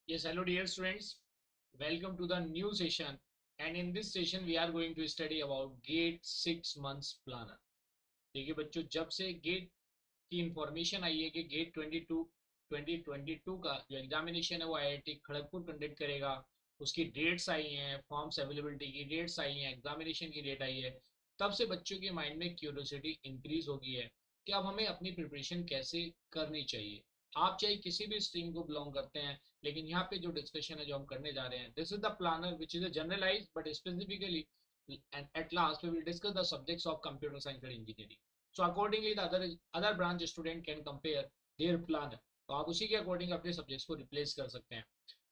Yes, hello dear students. Welcome to the new session. And in this session we are going to study about GATE 6 months planner. देखिए बच्चों, जब से gate की information आई है कि gate 2022 का जो एग्जामिनेशन है वो आईआईटी खड़गपुर कंडक्ट करेगा, उसकी डेट्स आई हैं, फॉर्म्स अवेलेबिलिटी की डेट्स आई हैं, एग्जामिनेशन की डेट आई है, तब से बच्चों के माइंड में क्यूरियोसिटी इंक्रीज हो गई है कि अब हमें अपनी प्रिपरेशन कैसे करनी चाहिए। आप चाहे किसी भी स्ट्रीम को बिलोंग करते हैं, लेकिन यहाँ पे जो डिस्कशन है जो हम करने जा रहे हैं, this is the planner which is a generalize but specifically and at last we will discuss the subjects of computer science and engineering. So accordingly the other branch student can compare their planner. तो आप उसी के according अपने subjects को replace कर सकते हैं।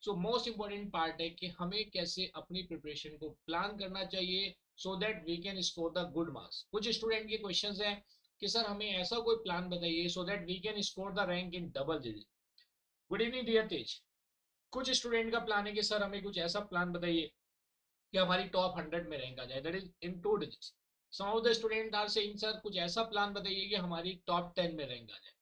So most important part है कि हमें कैसे अपनी प्रिपरेशन को प्लान करना चाहिए so that we can score the good marks. कुछ स्टूडेंट के क्वेश्चंस हैं कि सर हमें ऐसा कोई प्लान बताइए so that we can score the rank in double digit. Good evening dear Tej. कुछ स्टूडेंट का प्लान है कि सर हमें कुछ ऐसा प्लान बताइए कि हमारी टॉप 100 में रैंक आ जाए, that is in 2 digits. Some of the student are saying sir कुछ ऐसा प्लान बताइए कि हमारी टॉप 10 में रैंक आ जाए।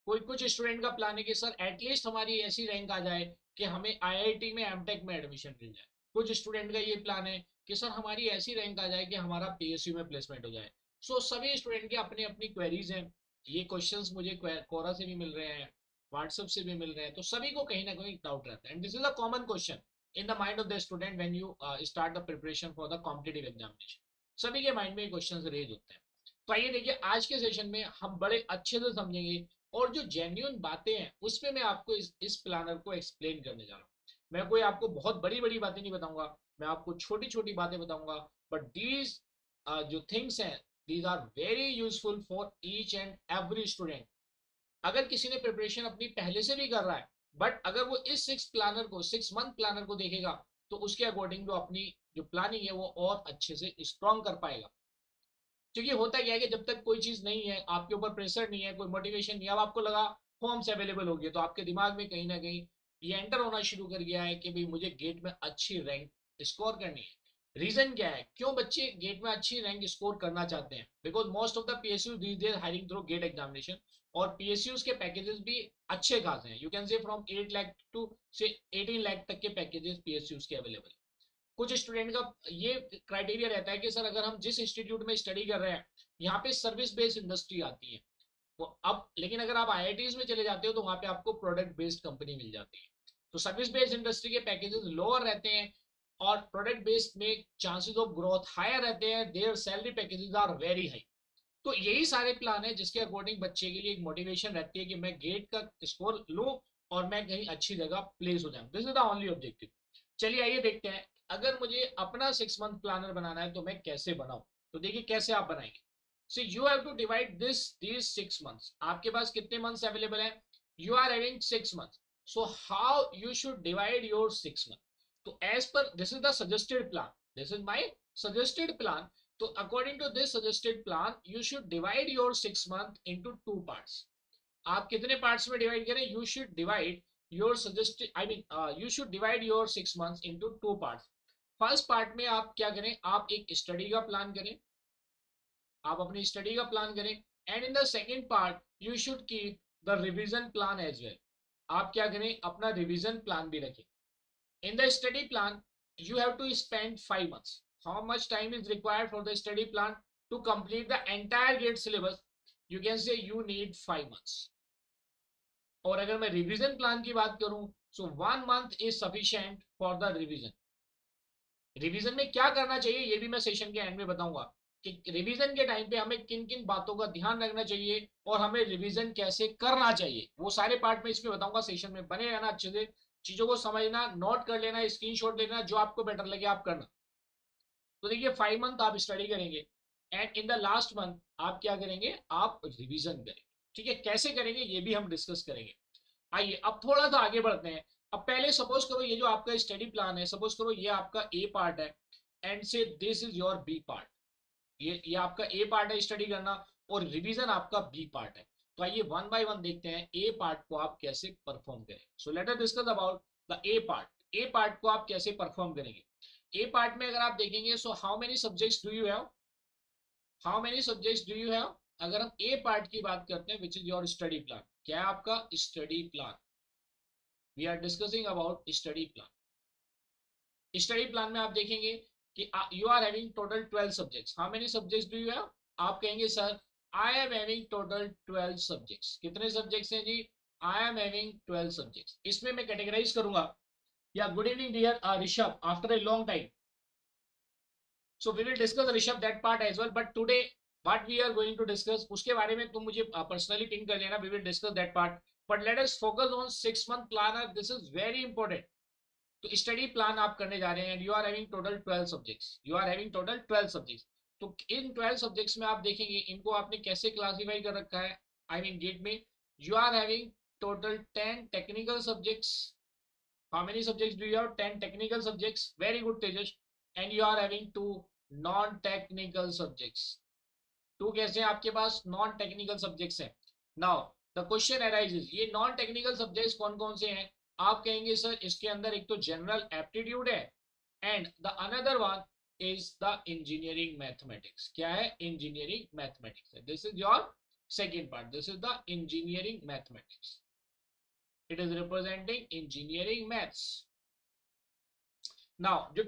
कोई कुछ स्टूडेंट का प्लान है कि सर एटलीस्ट हमारी ऐसी रैंक आ जाए कि हमें आईआईटी में एमटेक में एडमिशन मिल जाए। कुछ स्टूडेंट का ये प्लान है कि सर हमारी ऐसी रैंक आ जाए कि हमारा पीएसयू में प्लेसमेंट हो जाए। सो सभी स्टूडेंट के अपनी अपनी क्वेरीज हैं। ये क्वेश्चंस मुझे कोरा से भी मिल रहे हैं, व्हाट्सएप से भी मिल रहे हैं, तो सभी को कहीं ना कहीं डाउट रहता है and this is a common question in the mind of the student when you start the preparation for the competitive examination. सभी के माइंड में ये क्वेश्चन रेज होते हैं। तो आइए देखिए, आज के सेशन में हम बड़े अच्छे से समझेंगे और जो जेन्युइन बातें हैं उसमें मैं आपको इस प्लानर को एक्सप्लेन करने जा रहा हूँ। मैं कोई आपको बहुत बड़ी बड़ी बातें नहीं बताऊंगा, मैं आपको छोटी छोटी बातें बताऊंगा, बट दीज जो थिंग्स हैं these are very useful for each and every student. अगर किसी ने प्रिपरेशन अपनी पहले से भी कर रहा है, बट अगर वो इस 6 मंथ प्लानर को देखेगा तो उसके अकॉर्डिंग जो अपनी जो प्लानिंग है वो और अच्छे से स्ट्रॉन्ग कर पाएगा। क्योंकि होता क्या है कि जब तक कोई चीज नहीं है, आपके ऊपर प्रेशर नहीं है, कोई मोटिवेशन नहीं है, अब आपको लगा फॉर्म्स अवेलेबल हो गए तो आपके दिमाग में कहीं ना कहीं ये एंटर होना शुरू कर गया है कि भाई मुझे गेट में अच्छी रैंक स्कोर करनी है। रीजन क्या है क्यों बच्चे गेट में अच्छी रैंक स्कोर करना चाहते हैं? Because most of the PSU these they're hiring through GATE examination, और पीएसयूज के पैकेजेस भी अच्छे खासे हैं। You can say from 8 lakh to से 18 लाख तक के पैकेजेस पीएसयूज के अवेलेबल। कुछ स्टूडेंट का ये क्राइटेरिया रहता है कि सर अगर हम जिस इंस्टीट्यूट में स्टडी कर रहे हैं यहाँ पे सर्विस बेस्ड इंडस्ट्री आती है, तो अब लेकिन अगर आप आईआईटीज में चले जाते हो तो वहां पे आपको प्रोडक्ट बेस्ड कंपनी मिल जाती है। तो सर्विस बेस्ड इंडस्ट्री के पैकेजेस लोअर रहते हैं और प्रोडक्ट बेस्ड में चांसेस ऑफ ग्रोथ हायर रहते हैं, their salary packages are very high. तो यही सारे प्लान है जिसके अकॉर्डिंग बच्चे के लिए एक मोटिवेशन रहती है कि मैं गेट का स्कोर लूं और मैं कहीं अच्छी जगह प्लेस हो जाऊं। This is the only objective. चलिए आइए देखते हैं, अगर मुझे अपना 6 मंथ प्लानर बनाना है तो मैं कैसे बनाऊं। तो देखिए कैसे आप बनाएंगे। So you have to divide these 6 months. आपके पास कितने मंथ्स अवेलेबल है? You are having 6 months. So how you should divide your 6 month? तो as per this is the suggested plan, this is my suggested plan. तो according to this suggested plan you should divide your 6 month into 2 parts. आप कितने parts में divide करें? You should divide your suggested I mean you should divide your 6 months into 2 parts. First part में आप क्या करें? आप एक स्टडी का प्लान करें, आप अपनी स्टडी का प्लान करें। And in the second part you should keep the revision plan as well. आप क्या करें? अपना रिविजन प्लान भी रखें। In the study plan, you have to spend 5 months. How much time is required for the study plan to complete the entire GATE syllabus? You can say you need 5 months. और अगर मैं revision plan की बात करूं, so 1 month is sufficient for the revision. Revision में क्या करना चाहिए ये भी मैं सेशन के एंड में बताऊंगा कि रिवीजन के टाइम पे हमें किन किन बातों का ध्यान रखना चाहिए और हमें रिवीजन कैसे करना चाहिए, वो सारे पार्ट में इसमें बताऊंगा। सेशन में बने रहना, अच्छे से चीजों को समझना, नोट कर लेना, स्क्रीनशॉट लेना, जो आपको बेटर लगे आप करना। तो देखिए 5 मंथ आप स्टडी करेंगे and in the last month आप क्या करेंगे? आप रिवीजन करेंगे। ठीक है, कैसे करेंगे ये भी हम डिस्कस करेंगे। आइए अब थोड़ा सा आगे बढ़ते हैं। अब पहले सपोज करो ये जो आपका स्टडी प्लान है, सपोज करो ये आपका ए पार्ट है and say this is your B part. ये आपका ए पार्ट है स्टडी करना और रिवीजन आपका बी पार्ट है। तो आइए वन बाय वन देखते हैं ए पार्ट को आप कैसे परफॉर्म करेंगे। सो let us discuss about the A part. A part को आप कैसे परफॉर्म करेंगे? ए पार्ट में अगर आप देखेंगे, so how many subjects do you have? How many subjects do you have? अगर हम ए पार्ट की बात करते हैं which is your study plan, क्या है आपका study plan? We are discussing about study plan. Study plan में आप देखेंगे कि you are having total 12 subjects. How many subjects do you have? आप कहेंगे sir I am having total 12 subjects. कितने सब्जेक्ट्स हैं जी? I am having 12 subjects. इसमें मैं कैटेगराइज करूंगा। या good evening dear Rishabh, after a long time. So we will discuss Rishabh that part as well. But today what we are going to discuss उसके बारे में तुम मुझे personally ping कर लेना. We will discuss that part. But let us focus on 6 month planner. This is very important. तो study plan आप करने जा रहे हैं. You are having total 12 subjects. You are having total 12 subjects. तो इन 12 सब्जेक्ट्स में आप देखेंगे इनको आपने कैसे क्लासीफाई कर रखा है. आई मीन गेट में you are having total 10 technical subjects. How many subjects do you have? 10 technical subjects. Very good Tejas. And you are having 2 non technical subjects. 2 कैसे हैं आपके पास? नॉन टेक्निकल सब्जेक्ट्स हैं. नाउ द क्वेश्चन अराइजेस, ये non technical subjects कौन कौन से हैं? आप कहेंगे सर इसके अंदर एक तो जनरल एप्टीट्यूड है and the another one is the engineering mathematics. क्या है? Engineering mathematics. This is your second part. This is the engineering mathematics. It is representing engineering maths. Now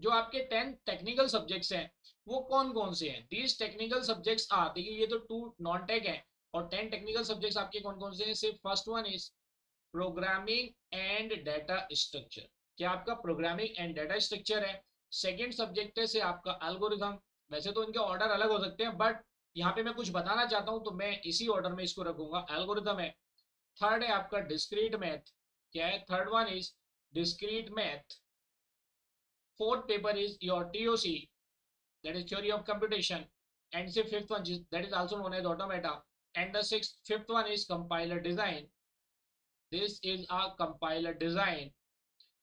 जो आपके 10 टेक्निकल सब्जेक्ट्स हैं वो कौन कौन से हैं? दीज टेक्निकल सब्जेक्ट्स आर, देखिए ये तो 2 नॉन टेक है और 10 टेक्निकल सब्जेक्ट्स आपके कौन कौन से हैं? सिर्फ first one is programming and data structure. क्या आपका प्रोग्रामिंग एंड डाटा स्ट्रक्चर है. सेकेंड सब्जेक्ट है से आपका एल्गोरिथम. वैसे तो इनके ऑर्डर अलग हो सकते हैं बट यहाँ पे मैं कुछ बताना चाहता हूँ तो मैं इसी ऑर्डर में इसको रखूंगा. एल्गोरिथम है. थर्ड है आपका डिस्क्रीट मैथ. क्या है? Third one is discrete math. Fourth paper is your TOC, that is theory of computation, and the fifth one is that is also known as automata, and the fifth one is compiler design. This is a compiler design.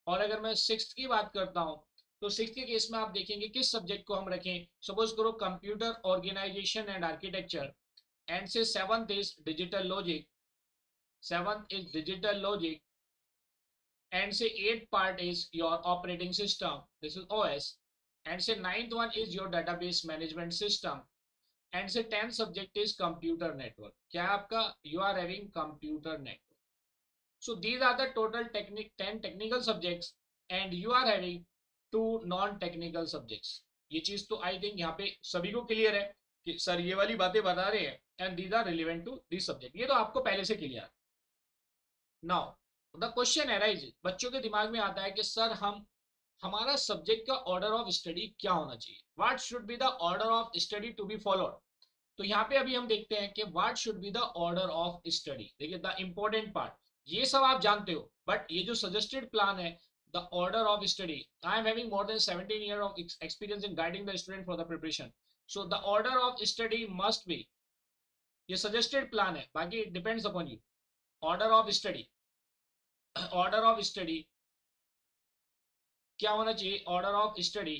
और अगर मैं sixth की बात करता हूँ तो sixth के case में आप देखेंगे किस सब्जेक्ट को हम रखें. सपोज करो computer organisation and architecture. And say seventh is digital logic. Seventh is digital logic. And say 8th part is your operating system, this is OS. And say 9th one is your database management system. And say 10th subject is computer network. क्या आपका? You are having computer network. So these are the total 10 technical subjects and you are having 2 non-technical subjects. ये चीज तो I think यहाँ पे सभी को clear है कि सर ये वाली बातें बता रहे हैं and these are relevant to this subject. ये तो आपको पहले से क्लियर है. नाउ द क्वेश्चन अराइजेस, बच्चों के दिमाग में आता है कि सर हमारा सब्जेक्ट का ऑर्डर ऑफ स्टडी क्या होना चाहिए. What should be the order of study to be followed. तो यहाँ पे अभी हम देखते हैं कि what should be the order of study. देखिए द इंपॉर्टेंट पार्ट ये सब आप जानते हो बट ये जो सजेस्टेड प्लान है the order of study. I am having more than 17 year of experience in guiding the student for the preparation. So the order of study must be, ये suggested plan है बाकी it depends upon you. Order of study, order of study क्या होना चाहिए? Order of study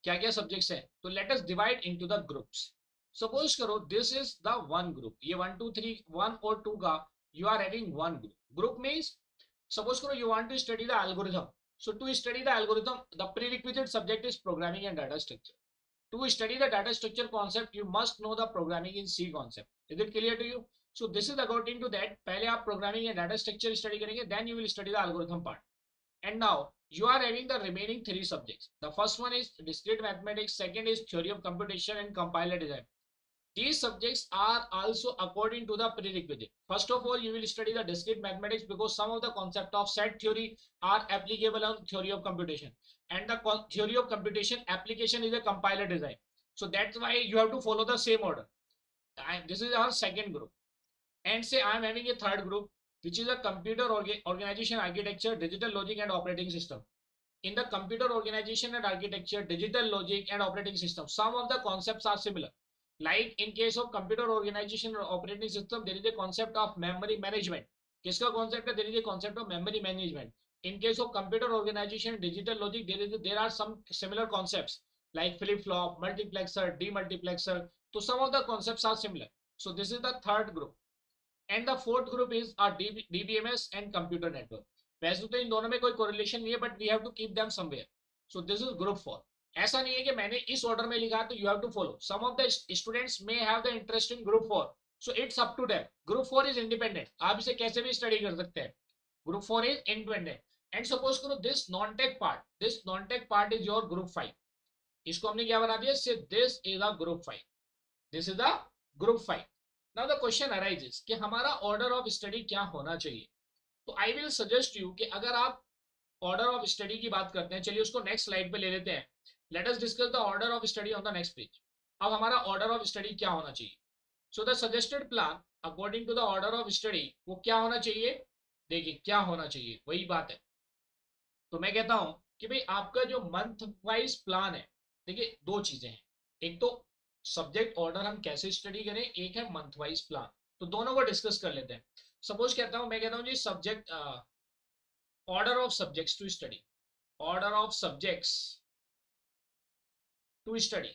क्या क्या subjects है. तो let us divide into the groups. Suppose करो this is the one group. ये 1 2 3 1 और 2 का you are having one group. Group means suppose करो you want to study the algorithm. So to study the algorithm the prerequisite subject is programming and data structure. To study the data structure concept, you must know the programming in C concept. Is it clear to you? So this is according to that. पहले आप programming and data structure study करेंगे, then you will study the algorithm part. And now you are having the remaining 3 subjects. The first one is discrete mathematics, second is theory of computation and compiler design. These subjects are also according to the prerequisite. First of all, you will study the discrete mathematics because some of the concept of set theory are applicable on theory of computation. And the theory of computation application is a compiler design. So that's why you have to follow the same order. This is our second group. And say I am having a third group, which is a computer organization architecture, digital logic and operating system. In the computer organization and architecture, digital logic and operating system, some of the concepts are similar. Like in case of computer organization or operating system, there is a concept of memory management. किसका concept है? There is a concept of memory management. In case of computer organization, digital logic, there are some similar concepts like flip-flop, multiplexer, demultiplexer. So some of the concepts are similar. So this is the third group. And the fourth group is our DBMS and computer network. वैसे तो इन दोनों में कोई correlation नहीं है, but we have to keep them somewhere. So this is group 4. ऐसा नहीं है कि मैंने इस ऑर्डर में लिखा तो you have to follow. Some of the students may have the interest in group 4 so it's up to them. Group 4 is independent, आप इसे कैसे भी स्टडी कर सकते हैं। Group 4 is independent. And suppose करो this non tech part is your group 5। इसको हमने क्या बना दिया, this is a group 5, this is a group 5। Now the question arises कि हमारा ऑर्डर ऑफ स्टडी क्या होना चाहिए। तो आई विल सजेस्ट यू कि अगर आप ऑर्डर ऑफ स्टडी की बात करते हैं, चलिए उसको नेक्स्ट स्लाइड पे ले लेते हैं। Let us discuss the order of study on the next page. अब हमारा ऑर्डर ऑफ स्टडी क्या होना चाहिए। So the suggested plan according to the order of study वो क्या होना चाहिए। देखिए क्या होना चाहिए, वही बात है। तो मैं कहता हूं कि भाई आपका जो मंथ वाइज प्लान है, देखिए दो चीजें हैं। एक तो सब्जेक्ट ऑर्डर हम कैसे स्टडी करें, एक है मंथ वाइज प्लान। तो दोनों को डिस्कस कर लेते हैं। सपोज कहता हूं, मैं कहता हूं जी subject order of subjects to study, order of subjects to study,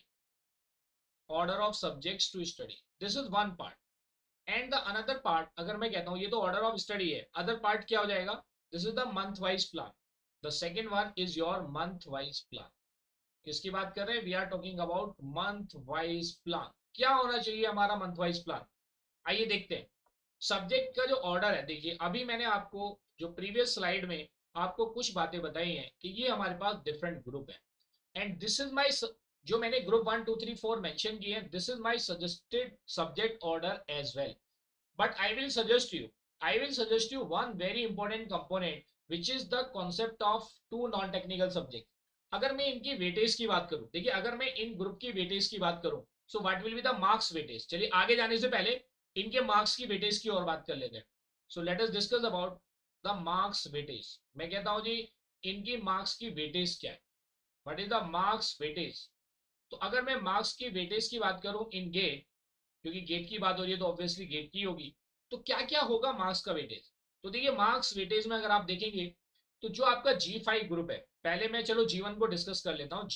order of subjects to study, this is one part. And the another part, अगर मैं कहता हूं ये तो ऑर्डर ऑफ स्टडी है, अदर पार्ट क्या हो जाएगा, this is the month wise plan. The second one is your month wise plan. किसकी बात कर रहे हैं, we are talking about month wise plan. क्या होना चाहिए हमारा मंथ वाइज प्लान, आइए देखते हैं। सब्जेक्ट का जो ऑर्डर है, देखिए अभी मैंने आपको जो प्रीवियस स्लाइड में आपको कुछ बातें बताई हैं कि ये हमारे पास डिफरेंट ग्रुप है। एंड दिस इज माई, जो मैंने ग्रुप 1 2 3 4 मेंशन किए हैं, this is my suggested subject order as well. But I will suggest you one very important component which is the concept of two non technical subject। अगर मैं इनकी weightage की बात करूं, देखिए अगर मैं इन ग्रुप की वेटेज की बात करूं, so what will be the marks weightage. चलिए आगे जाने से पहले इनके मार्क्स की वेटेज की और बात कर लेते हैं। सो let us discuss about the marks weightage. मैं कहता हूं जी इनकी मार्क्स की वेटेज क्या है, what is the marks weightage. तो अगर मैं मार्क्स की वेटेज की बात करूं इन गेट, क्योंकि गेट की बात हो रही है तो ऑब्वियसली गेट की होगी, तो क्या क्या होगा मार्क्स का वेटेज। तो देखिए मार्क्स वेटेज में अगर आप देखेंगे तो जो आपका G5 ग्रुप है, पहले मैं चलो G1 को डिस्कस कर लेता हूँ।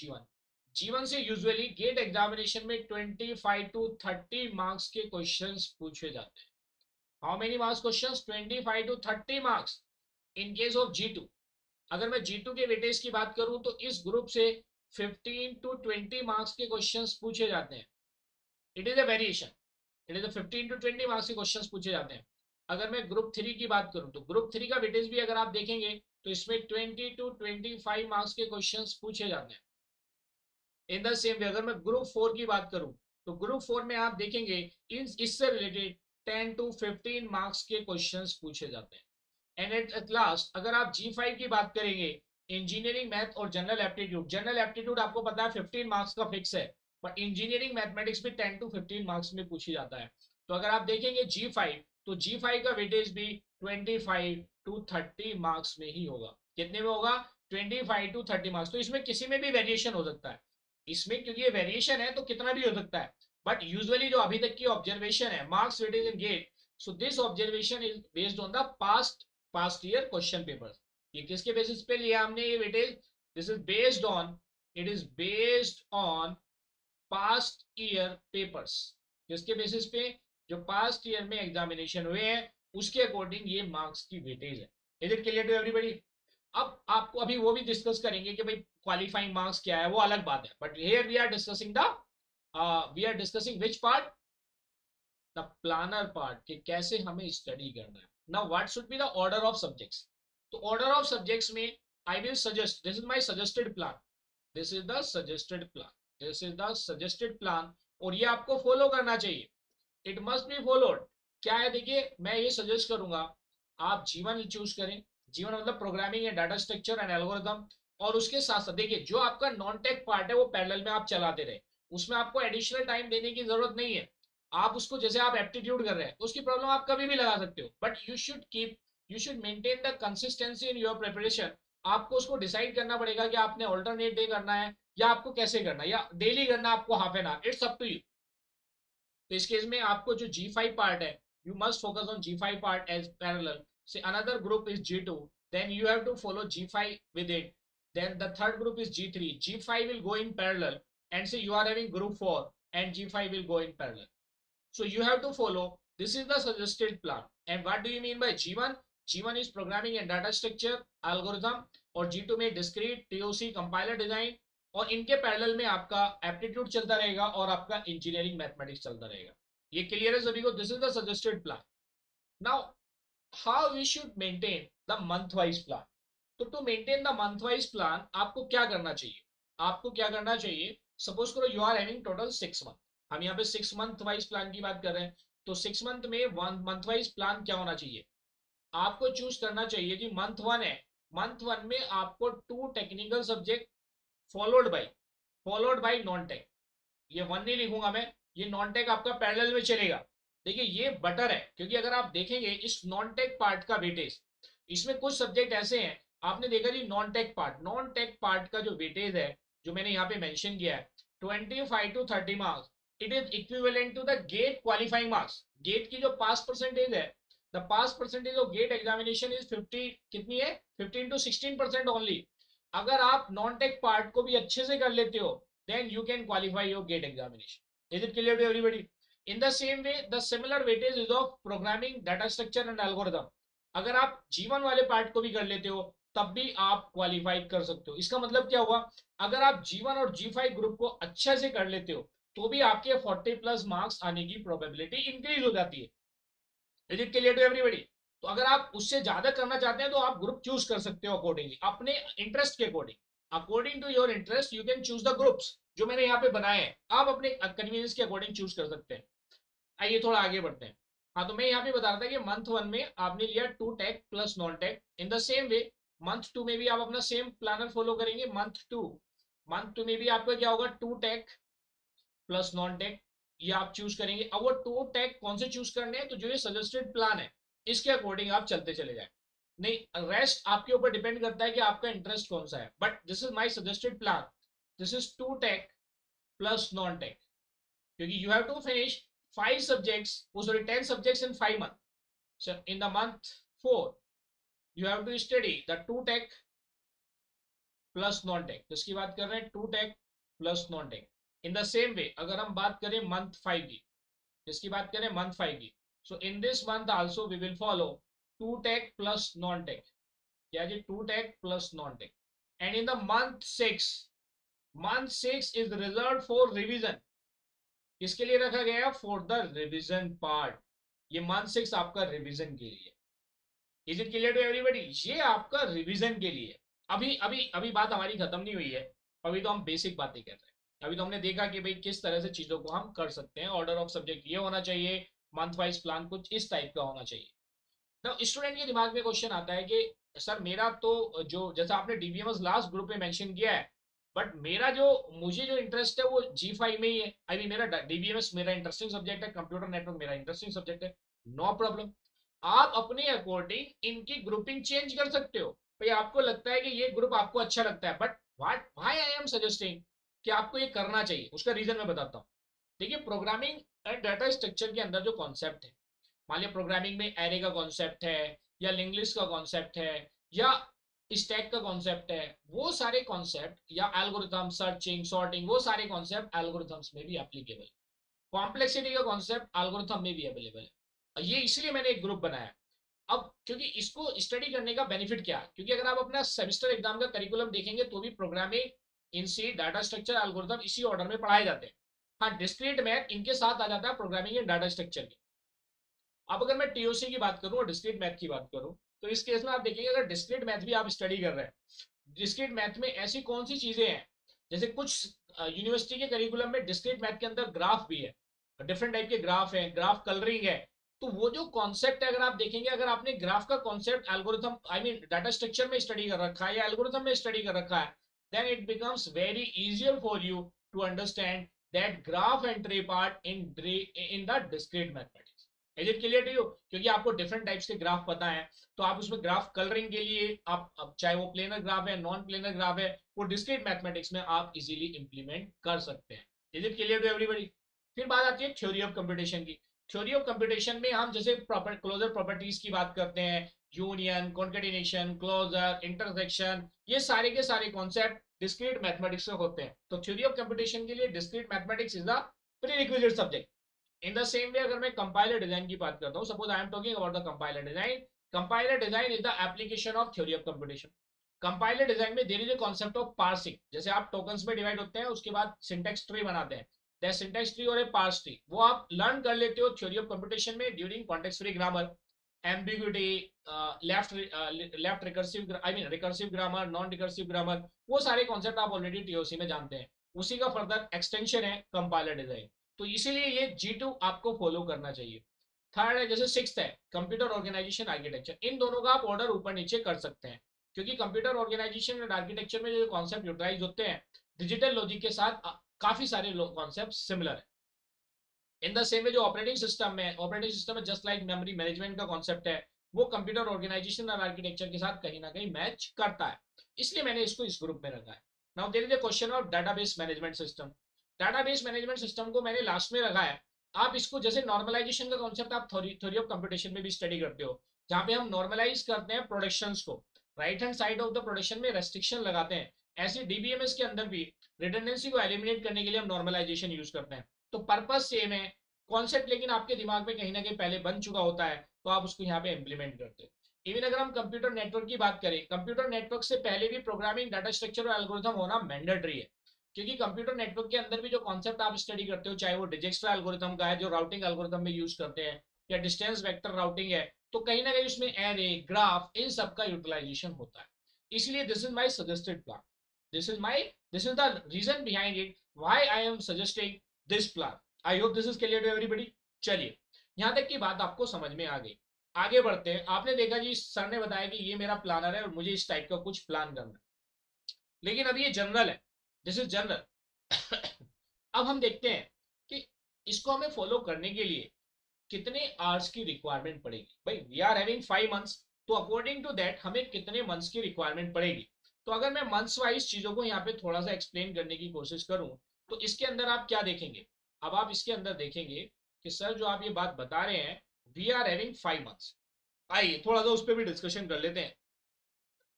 G1 से यूजुअली गेट एग्जामिनेशन में 25 to 30 मार्क्स के क्वेश्चंस पूछे जाते हैं। How many marks questions, 25 to 30 marks. In case of G2, अगर मैं G2 के वेटेज की बात करूं तो इस ग्रुप से 15 to 20 मार्क्स के क्वेश्चंस पूछे जाते हैं। It is a variation, it is 15 to 20 marks के क्वेश्चंस पूछे जाते हैं। अगर मैं ग्रुप 3 की बात करूं तो ग्रुप 3 का वेटेज भी अगर आप देखेंगे तो इसमें 20 to 25 मार्क्स के क्वेश्चंस पूछे जाते हैं। इन द सेम वे अगर मैं ग्रुप 4 की बात करूं तो ग्रुप 4 में आप देखेंगे इससे रिलेटेड 10 to 15 मार्क्स के क्वेश्चंस पूछे जाते हैं। एंड एट लास्ट अगर आप G5 की बात करेंगे, इंजीनियरिंग मैथ और जनरल एप्टीट्यूड आपको पता है 15 मार्क्स का फिक्स है, पर इंजीनियरिंग मैथमेटिक्स भी 10 to 15 मार्क्स में पूछी जाता है। तो अगर आप देखेंगे G5, तो G5 का वेटेज भी 25 to 30 मार्क्स में ही होगा। कितने में होगा, 25 to 30 मार्क्स। तो इसमें किसी में भी वेरिएशन हो सकता है, इसमें क्योंकि ये वेरिएशन है तो कितना भी हो सकता है। बट यूजुअली जो अभी तक की ऑब्जर्वेशन है marks weightage in GATE, so this observation is based on the past year question papers. ये किसके बेसिस पे लिया हमने ये weightage, this is based on, it is based on past year papers. किसके बेसिस पे, जो पास्ट ईयर में एग्जामिनेशन हुए हैं उसके अकॉर्डिंग ये मार्क्स की वेटेज है। Is it clear to everybody. अब आपको अभी वो भी डिस्कस करेंगे कि भाई क्वालिफाइंग मार्क्स क्या है, वो अलग बात है। But here we are discussing the we are discussing which part, the planner part, कि कैसे हमें स्टडी करना है। Now what should be the order of subjects. तो ऑर्डर ऑफ सब्जेक्ट्स में I will suggest, this is my suggested plan, this is the suggested plan, this is the suggested plan. और ये आपको फॉलो करना चाहिए, it must be followed. क्या है, देखिए मैं ये सजेस्ट करूंगा आप जीवन चूज करें। जीवन मतलब programming and data structure and algorithm. और उसके साथ साथ देखिए जो आपका नॉन टेक पार्ट है वो पैरेलल में आप चलाते रहे, उसमें आपको एडिशनल टाइम देने की जरूरत नहीं है। आप उसको, जैसे आप एप्टीट्यूड कर रहे हैं तो उसकी प्रॉब्लम आप कभी भी लगा सकते हो, but you should maintain the consistency in your preparation. आपको उसको डिसाइड करना पड़ेगा कि आपने ऑल्टरनेट डे करना है या आपको कैसे करना है, या डेली करना है आपको half an hour, it's up to you. तो इस केस में आपको जो G5 पार्ट है, you must focus on G5 part as parallel से another group is G2, then you have to follow G5 with it, then the third group is G3, G5 will go in parallel, and say you are having group 4 and G5 will go in parallel. So you have to follow, this is the suggested plan. And what do you mean by G1? G1 is programming and data structure algorithm, और G2 में discrete TOC compiler design, और इनके parallel में आपका aptitude चलता रहेगा और आपका इंजीनियरिंग मैथमेटिक्स चलता रहेगा। ये क्लियर है सभी को? This is the suggested plan. Now how we should maintain the month wise plan. तो to maintain the month wise plan आपको क्या करना चाहिए? आपको क्या करना चाहिए? सपोज करो you are having total 6 month. हम यहाँ पे 6 मंथ वाइज प्लान की बात कर रहे हैं. तो 6 मंथ में वन मंथ वाइज प्लान क्या होना चाहिए? आपको चूज करना चाहिए कि मंथ 1 है. मंथ 1 में आपको 2 technical subject followed by non tech. ये 1 नहीं लिखूंगा मैं, ये नॉन टेक आपका पैरेलल में चलेगा. देखिए ये बटर है, क्योंकि अगर आप देखेंगे इस नॉन टेक पार्ट का वेटेज, इसमें कुछ सब्जेक्ट ऐसे हैं. आपने देखा जी नॉन टेक पार्ट का जो वेटेज है, जो मैंने यहाँ पे मेंशन किया है, 25 to 30 marks. It is equivalent to the GATE qualifying marks. GATE की जो पास परसेंटेज है, the pass percentage of GATE examination is 50. कितनी है? 15 to 16% ओनली. अगर आप नॉन टेक पार्ट को भी अच्छे से कर लेते हो, then you can qualify your GATE examination. Is it clear to everybody? In the same way, the similar weightage is of programming, data structure and algorithm. अगर आप G1 वाले पार्ट को भी कर लेते हो, तब भी आप क्वालिफाई कर सकते हो. इसका मतलब क्या हुआ? अगर आप G1 और G5 ग्रुप को अच्छे से कर लेते हो, तो भी आपके 40+ मार्क्स आने की प्रोबेबिलिटी इंक्रीज हो जाती है. Is it clear to everybody? तो अगर आप उससे ज्यादा करना चाहते हैं, तो आप ग्रुप चूज कर सकते हो अकॉर्डिंगली, अपने इंटरेस्ट के according. According to your interest you can choose the groups जो मैंने यहाँ पे बनाए हैं. आप अपने कन्वीनियंस के अकॉर्डिंग चूज कर सकते हैं. आइए थोड़ा आगे बढ़ते हैं. हाँ, तो मैं यहाँ पे बता रहा था कि मंथ 1 में आपने लिया 2 tech plus non tech. In the same way month 2 में भी आप अपना सेम प्लानर फॉलो करेंगे. मंथ टू में भी आपका क्या होगा? 2 टेक प्लस नॉन टेक, ये आप चूज करेंगे. अब वो 2 टेक कौन से चूज करने हैं? तो जो ये सजेस्टेड प्लान है, इसके अकॉर्डिंग आप चलते चले जाए. नहीं, रेस्ट आपके ऊपर डिपेंड करता है कि आपका इंटरेस्ट कौन सा है. But this is my suggested plan. This is 2 tech plus non tech, क्योंकि you have to finish 5 subjects, sorry 10 subjects in 5 month. So in the month 4 you have to study the 2 tech plus non tech. जिसकी बात कर रहे हैं 2 tech plus non tech. In the same way अगर हम बात करें मंथ 5 की, जिसकी बात करें मंथ 5 की, so in this month also we will follow 2 tech plus non tech. क्या जी? 2 tech plus non tech. And in the month 6 is reserve for revision. किसके लिए रखा गया? For the revision part. ये मंथ 6 आपका रिविजन के लिए. Is it clear to everybody? ये आपका रिवीजन के लिए. अभी अभी अभी बात हमारी खत्म नहीं हुई है. अभी तो हम बेसिक बातें कर रहे हैं. अभी तो हमने देखा कि भाई किस तरह से चीजों को हम कर सकते हैं. ऑर्डर ऑफ सब्जेक्ट ये होना चाहिए, मंथ वाइज प्लान कुछ इस टाइप का होना चाहिए. तो स्टूडेंट के दिमाग में क्वेश्चन आता है कि सर मेरा तो जो जैसा आपने डीबीएमएस लास्ट ग्रुप में मेंशन किया है, बट मेरा जो मुझे जो इंटरेस्ट है वो G5 में ही है. आई मीन मेरा डीबीएमएस मेरा इंटरेस्टिंग सब्जेक्ट है, कंप्यूटर नेटवर्क मेरा इंटरेस्टिंग सब्जेक्ट है. No problem. आप अपने अकॉर्डिंग इनकी ग्रुपिंग चेंज कर सकते हो. भाई आपको लगता है कि ये ग्रुप आपको अच्छा लगता है, but why I am suggesting कि आपको ये करना चाहिए, उसका रीजन मैं बताता हूँ. देखिए प्रोग्रामिंग एंड डाटा स्ट्रक्चर के अंदर जो कॉन्सेप्ट है, मान लिया प्रोग्रामिंग में एरे का कॉन्सेप्ट है, या लिंक लिस्ट का कॉन्सेप्ट है, या स्टैक का कॉन्सेप्ट है, वो सारे कॉन्सेप्ट, या एल्गोरिथम सर्चिंग सॉर्टिंग, वो सारे कॉन्सेप्ट एल्गोरिथम्स में भी एप्लीकेबल. कॉम्प्लेक्सिटी का कॉन्सेप्ट एल्गोरिथम में भी अवेलेबल है. ये इसलिए मैंने एक ग्रुप बनाया. अब क्योंकि इसको स्टडी करने का बेनिफिट क्या है, क्योंकि अगर आप अपना सेमेस्टर एग्जाम का करिकुलम देखेंगे तो भी प्रोग्रामिंग, इन सी डाटा स्ट्रक्चर, एल्गोरिथम इसी ऑर्डर में पढ़ाए जाते हैं. हाँ, डिस्क्रीट मैथ इनके साथ आ जाता है प्रोग्रामिंग एंड डाटा स्ट्रक्चर के. अब अगर मैं टीओसी की बात करूं और डिस्क्रीट मैथ की बात करूं, तो इस केस में आप देखेंगे अगर डिस्क्रीट मैथ भी आप स्टडी कर रहे हैं, डिस्क्रीट मैथ में ऐसी कौन सी चीजें हैं, जैसे कुछ यूनिवर्सिटी के करिकुलम में डिस्क्रीट मैथ के अंदर ग्राफ भी है, डिफरेंट टाइप के ग्राफ है, ग्राफ कलरिंग है. तो वो जो कॉन्सेप्ट है, अगर आप देखेंगे, अगर आपने ग्राफ का concept algorithm I mean data structure में स्टडी कर रखा है या एल्गोरिथम में स्टडी कर रखा है, then it becomes very easier for you to understand that graph entry part in the discrete mathematics. Is it clear to you? क्योंकि आपको डिफरेंट टाइप्स के ग्राफ पता है, तो आप उसमें ग्राफ कलरिंग के लिए आप अब चाहे वो प्लेनर ग्राफ है, नॉन प्लेनर ग्राफ है, वो डिस्क्रीट मैथमेटिक्स में आप इजीली इंप्लीमेंट कर सकते हैं. Is it clear to everybody? फिर बात आती है थ्योरी ऑफ कंप्यूटेशन की. थ्योरी ऑफ कंप्यूटेशन में हम जैसे क्लोजर प्रॉपर्टीज की बात करते हैं, यूनियन, कॉन्केटिनेशन, क्लोजर, इंटरसेक्शन, ये सारे के सारे कॉन्सेप्ट डिस्क्रीट मैथमेटिक्स में होते हैं. तो थ्योरी ऑफ कंप्यूटेशन के लिए discrete mathematics is the prerequisite subject. In the same way अगर मैं कंपाइलर डिजाइन की बात करता हूं, suppose I am talking about the compiler design. Compiler design is the application of theory of computation. Compiler design में there is a concept of parsing. जैसे आप tokens में डिवाइड होते हैं, उसके बाद सिंटैक्स ट्री बनाते हैं, दैट सिंटैक्स ट्री और ए पार्स ट्री वो आप लर्न कर लेते हो थ्योरी ऑफ कंप्यूटेशन में during context free grammar, ambiguity, left recursive I mean recursive grammar, non recursive grammar, वो सारे कॉन्सेप्ट आप ऑलरेडी टीओसी में जानते हैं। उसी का फर्दर एक्सटेंशन है कंपाइलर डिजाइन। तो इसीलिए ये G2 आपको फॉलो करना चाहिए। थर्ड है, जैसे सिक्स्थ है कंप्यूटर ऑर्गेनाइजेशन आर्किटेक्चर, इन दोनों का आप ऑर्डर ऊपर नीचे कर सकते हैं, क्योंकि कंप्यूटर ऑर्गेनाइजेशन एंड आर्किटेक्चर में जो कॉन्सेप्ट यूटिलाइज होते हैं डिजिटल लॉजिक के साथ काफी सारे कॉन्सेप्ट सिमिलर है। इन द सेम वे जो ऑपरेटिंग सिस्टम में जस्ट लाइक मेमोरी मैनेजमेंट का कॉन्सेप्ट है, वो कंप्यूटर ऑर्गेनाइजेशन और आर्किटेक्चर के साथ कहीं ना कहीं मैच करता है, इसलिए मैंने इसको इस ग्रुप में रखा है। Now there is a question of database management system. Database management system को मैंने लास्ट में रखा है। आप इसको जैसे नॉर्मलाइजेशन का कॉन्सेप्ट आप थ्योरी ऑफ कंप्यूटेशन में भी स्टडी करते हो, जहां पे हम नॉर्मलाइज करते हैं प्रोडक्शंस को, right hand side of the production में रेस्ट्रिक्शन लगाते हैं, ऐसे डीबीएमएस के अंदर भी रिडंडेंसी को एलिमिनेट करने के लिए हम नॉर्मलाइजेशन यूज करते हैं। तो पर्पस सेम है, कॉन्सेप्ट लेकिन आपके दिमाग में कहीं ना कहीं पहले बन चुका होता है, तो आप उसको यहाँ पे इम्प्लीमेंट करते हो। इवन अगर हम कंप्यूटर नेटवर्क की बात करें, कंप्यूटर नेटवर्क से पहले भी प्रोग्रामिंग, डाटा स्ट्रक्चर और एल्गोरिथम होना मैंडेटरी है, क्योंकि कंप्यूटर नेटवर्क के अंदर भी जो कॉन्सेप्ट आप स्टडी करते हो, चाहे वो डिजिक्स्ट्रा एल्गोरिथम का है जो राउटिंग एल्गोरिथम में यूज करते हैं, या डिस्टेंस वेक्टर राउटिंग है, तो कहीं ना कहीं उसमें एरे, ग्राफ, इन सब का यूटिलाइजेशन होता है। इसलिए this is my suggested plan, this is the reason behind it why I am suggesting this plan. I hope this is clear to everybody. चलिए, यहां तक की बात आपको समझ में आ गई, आगे बढ़ते हैं। आपने देखा जी सर ने बताया कि ये मेरा प्लानर है और मुझे इस टाइप का कुछ प्लान करना है, लेकिन अब ये जनरल है, दिस इज जनरल। अब हम देखते हैं कि इसको हमें फॉलो करने के लिए कितने आवर्स की रिक्वायरमेंट पड़ेगी। भाई वी आर हैविंग 5 मंथ्स, तो अकॉर्डिंग टू दैट हमें कितने मंथ्स की रिक्वायरमेंट पड़ेगी। तो अगर मैं मंथ्स वाइज चीजों को यहाँ पे थोड़ा सा एक्सप्लेन करने की कोशिश करूं, तो इसके अंदर आप क्या देखेंगे, अब आप इसके अंदर देखेंगे कि सर जो आप ये बात बता रहे हैं वी आर हैविंग 5 मंथ्स, आइए थोड़ा सा उस पर भी डिस्कशन कर लेते हैं।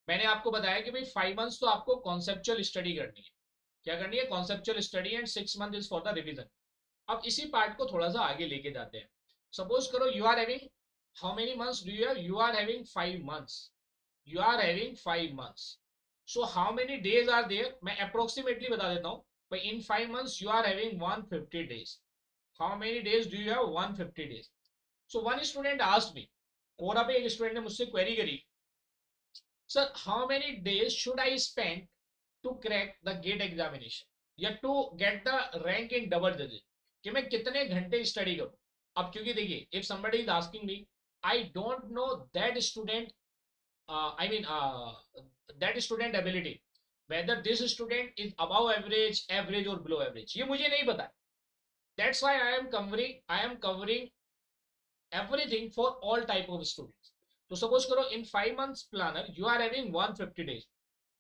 मैंने आपको बताया कि भाई 5 मंथ्स तो आपको कॉन्सेप्चुअल स्टडी करनी है, क्या करनी है, conceptual study, and 6 month is for the revision. अब इसी पार्ट को थोड़ा सा आगे लेके जाते हैं। सपोज करो you are having, how many months do you have, you are having 5 months, you are having 5 months, so how many days are there, मैं अप्रोक्सीमेटली बता देता हूँ। भाई in 5 months you are having 150 days, how many days do you have, 150 days। So one student asked me, Quora पे एक student ने मुझसे query करी, sir how many days should I spend to crack the GATE examination या to get the rank in double digit, कि मैं कितने घंटे स्टडी करूं। अब क्योंकि देखिए if somebody is asking me, I don't know that student, I mean that student ability, whether this student is above average, average or below average, ये मुझे नहीं पता। That's why I am covering everything for all type of students. तो suppose करो in 5 months planner you are having 150 days.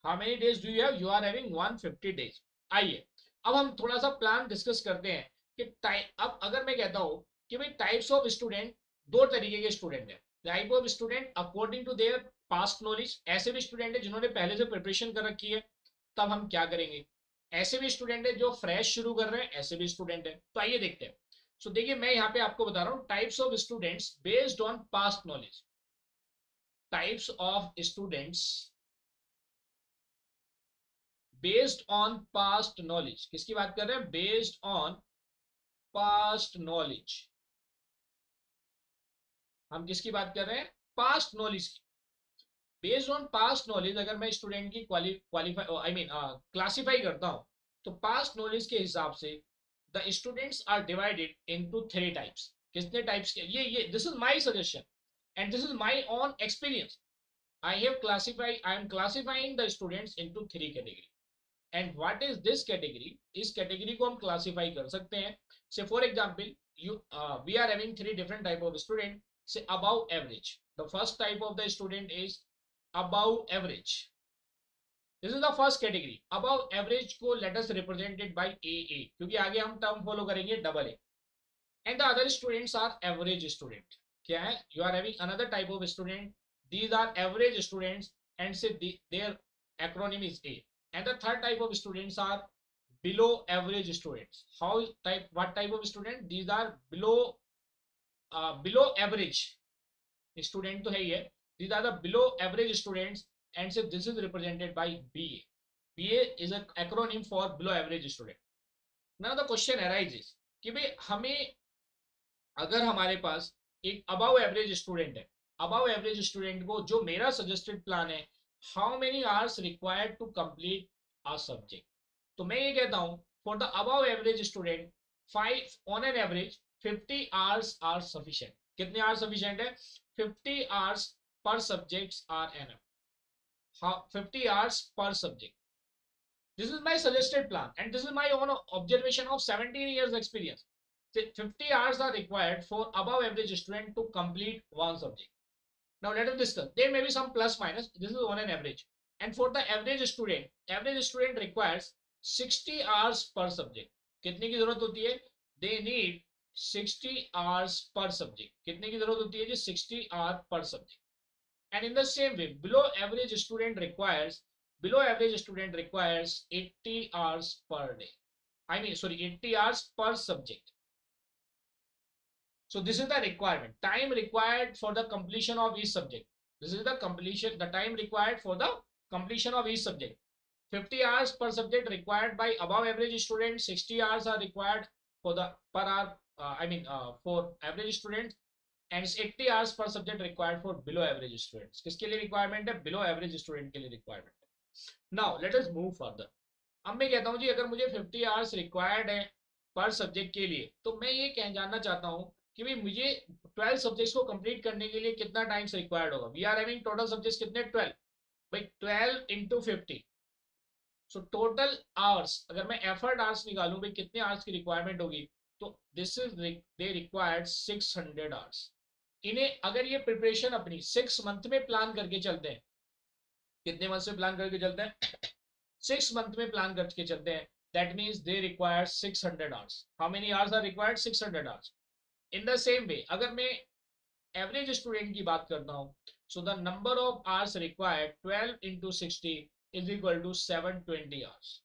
How many days do you have? You are having 150 days. आइए अब हम थोड़ा सा प्लान डिस्कस करते हैं कि अब अगर मैं कहता हूँ कि भाई टाइप्स ऑफ स्टूडेंट, दो तरीके के स्टूडेंट हैं। Type of student according to their past knowledge, ऐसे भी स्टूडेंट है जिन्होंने पहले से प्रिपरेशन कर रखी है, तब हम क्या करेंगे। ऐसे भी स्टूडेंट है जो फ्रेश शुरू कर रहे हैं, ऐसे भी स्टूडेंट है। तो आइए देखते हैं। सो देखिए मैं यहाँ पे आपको बता रहा हूँ types of students based on past knowledge, types of students based on past knowledge, किसकी बात कर रहे हैं, बेस्ड ऑन पास्ट नॉलेज। हम किसकी बात कर रहे हैं, पास्ट नॉलेज की। बेस्ड ऑन पास्ट नॉलेज अगर मैं स्टूडेंट की क्वालिफाई आई मीन क्लासिफाई करता हूं, तो पास्ट नॉलेज के हिसाब से the students are divided into 3 types. कितने टाइप्स के, ये this is my suggestion and this is my own experience. I am classifying the students into 3 category. And what is this category? इस category को हम classify कर सकते हैं। Say for example, we are having 3 different type of student. Say above average. The first type of the student is above average. This is the first category. Above average को let us represent it by AA, क्योंकि आगे हम term follow करेंगे AA. And the other students are average student. क्या है? You are having another type of student. These are average students and say their acronym is A. And the third type of students are below average students. What type of student? These are below average student तो है ही है. These are the below average students and say this is represented by BA. BA is an acronym for below average student. Now the question arises कि भाई हमें, अगर हमारे पास एक अबव एवरेज स्टूडेंट है, अबव एवरेज स्टूडेंट को जो मेरा सजेस्टेड प्लान है, how many hours required to complete a subject, तो मैं ये कहता हूं for the above average student 5 on an average 50 hours are sufficient. कितने आवर्स सफिशिएंट है? 50 hours per subjects are enough. 50 hours per subject. This is my suggested plan, and this is my own observation of 17 years experience. 50 hours are required for above average student to complete one subject. Now let us discuss. There may be some plus minus. This is on an average. And for the average student requires 60 hours per subject. कितने की जरूरत होती है? They need 60 hours per subject. कितने की जरूरत होती है जी? 60 hours per subject. And in the same way, below average student requires 80 hours per day. I mean, sorry, 80 hours per subject. So this is the requirement. Time required for the completion of each subject. This is the time required for the completion of each subject. 50 hours per subject required by above average student. 60 hours are required for the per hour. For average student, and 80 hours per subject required for below average students. किसके लिए requirement है? Below average student के लिए requirement है। Now let us move further. अब मैं कहता हूं जी, अगर मुझे 50 आवर्स रिक्वायर्ड है पर सब्जेक्ट के लिए, तो मैं ये जानना चाहता हूं कि भाई मुझे 12 सब्जेक्ट्स को कंप्लीट करने के लिए कितना टाइम रिक्वायर्ड होगा। We are having total subjects कितने? 12। भाई 12 इंटू 50, सो टोटल आवर्स, अगर मैं एफर्ट आवर्स निकालूं भाई कितने आवर्स की रिक्वायरमेंट होगी, तो this is they required 600 hours. इन्हें अगर ये प्रिपरेशन अपनी 6 मंथ में प्लान करके चलते हैं, कितने मंथ में प्लान करके चलते हैं? 6 मंथ में प्लान करके चलते हैं, that means they require 600 hours. How many hours are required? 600 hours. In the same way, अगर मैं एवरेज स्टूडेंट की बात करता हूं, so the number of hours required 12 into 60 is equal to 720 hours.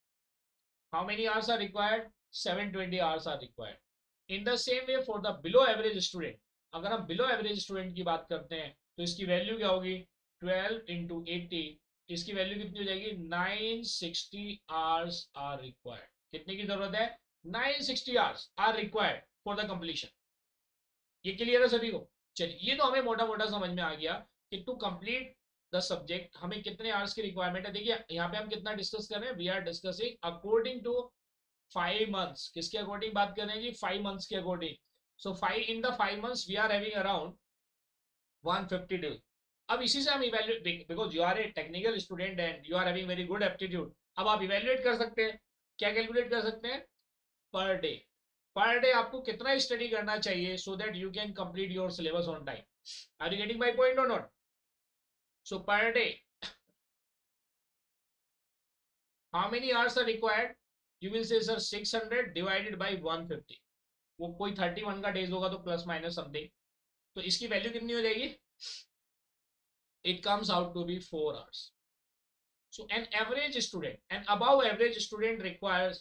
How many hours are required? 720 hours are required. In the same way for the below average student, अगर हम below average student की बात करते हैं, तो इसकी value क्या होगी? 12 into 80, इसकी वैल्यू कितनी हो जाएगी? 960 hours are required. कितने की जरूरत है? 960 hours are required for the completion. ये क्लियर है सभी को? चलिए, ये तो हमें मोटा मोटा समझ में आ गया कि टू कंप्लीट द सब्जेक्ट हमें कितने आवर्स की रिक्वायरमेंट है। देखिए यहाँ पे हम कितना डिस्कस कर रहे हैं? We are discussing according to 5 months। किसके अकॉर्डिंग बात कर रहे हैं जी? 5 months के according. So 5 we are having around 150 days. अब इसी से हम evaluate, because you are a technical student and you are having very good aptitude, अब आप इवेल्युएट कर सकते हैं। क्या कैलकुलेट कर सकते हैं? Per day. पर डे आपको कितना स्टडी करना चाहिए so that you can complete your syllabus on time. Are you getting my point or not? So per day how many hours are required? You will say sir 600 divided by 150। वो कोई 31 का days होगा तो plus minus something, तो इसकी value कितनी हो जाएगी? It comes out to be 4 hours. So an above average student requires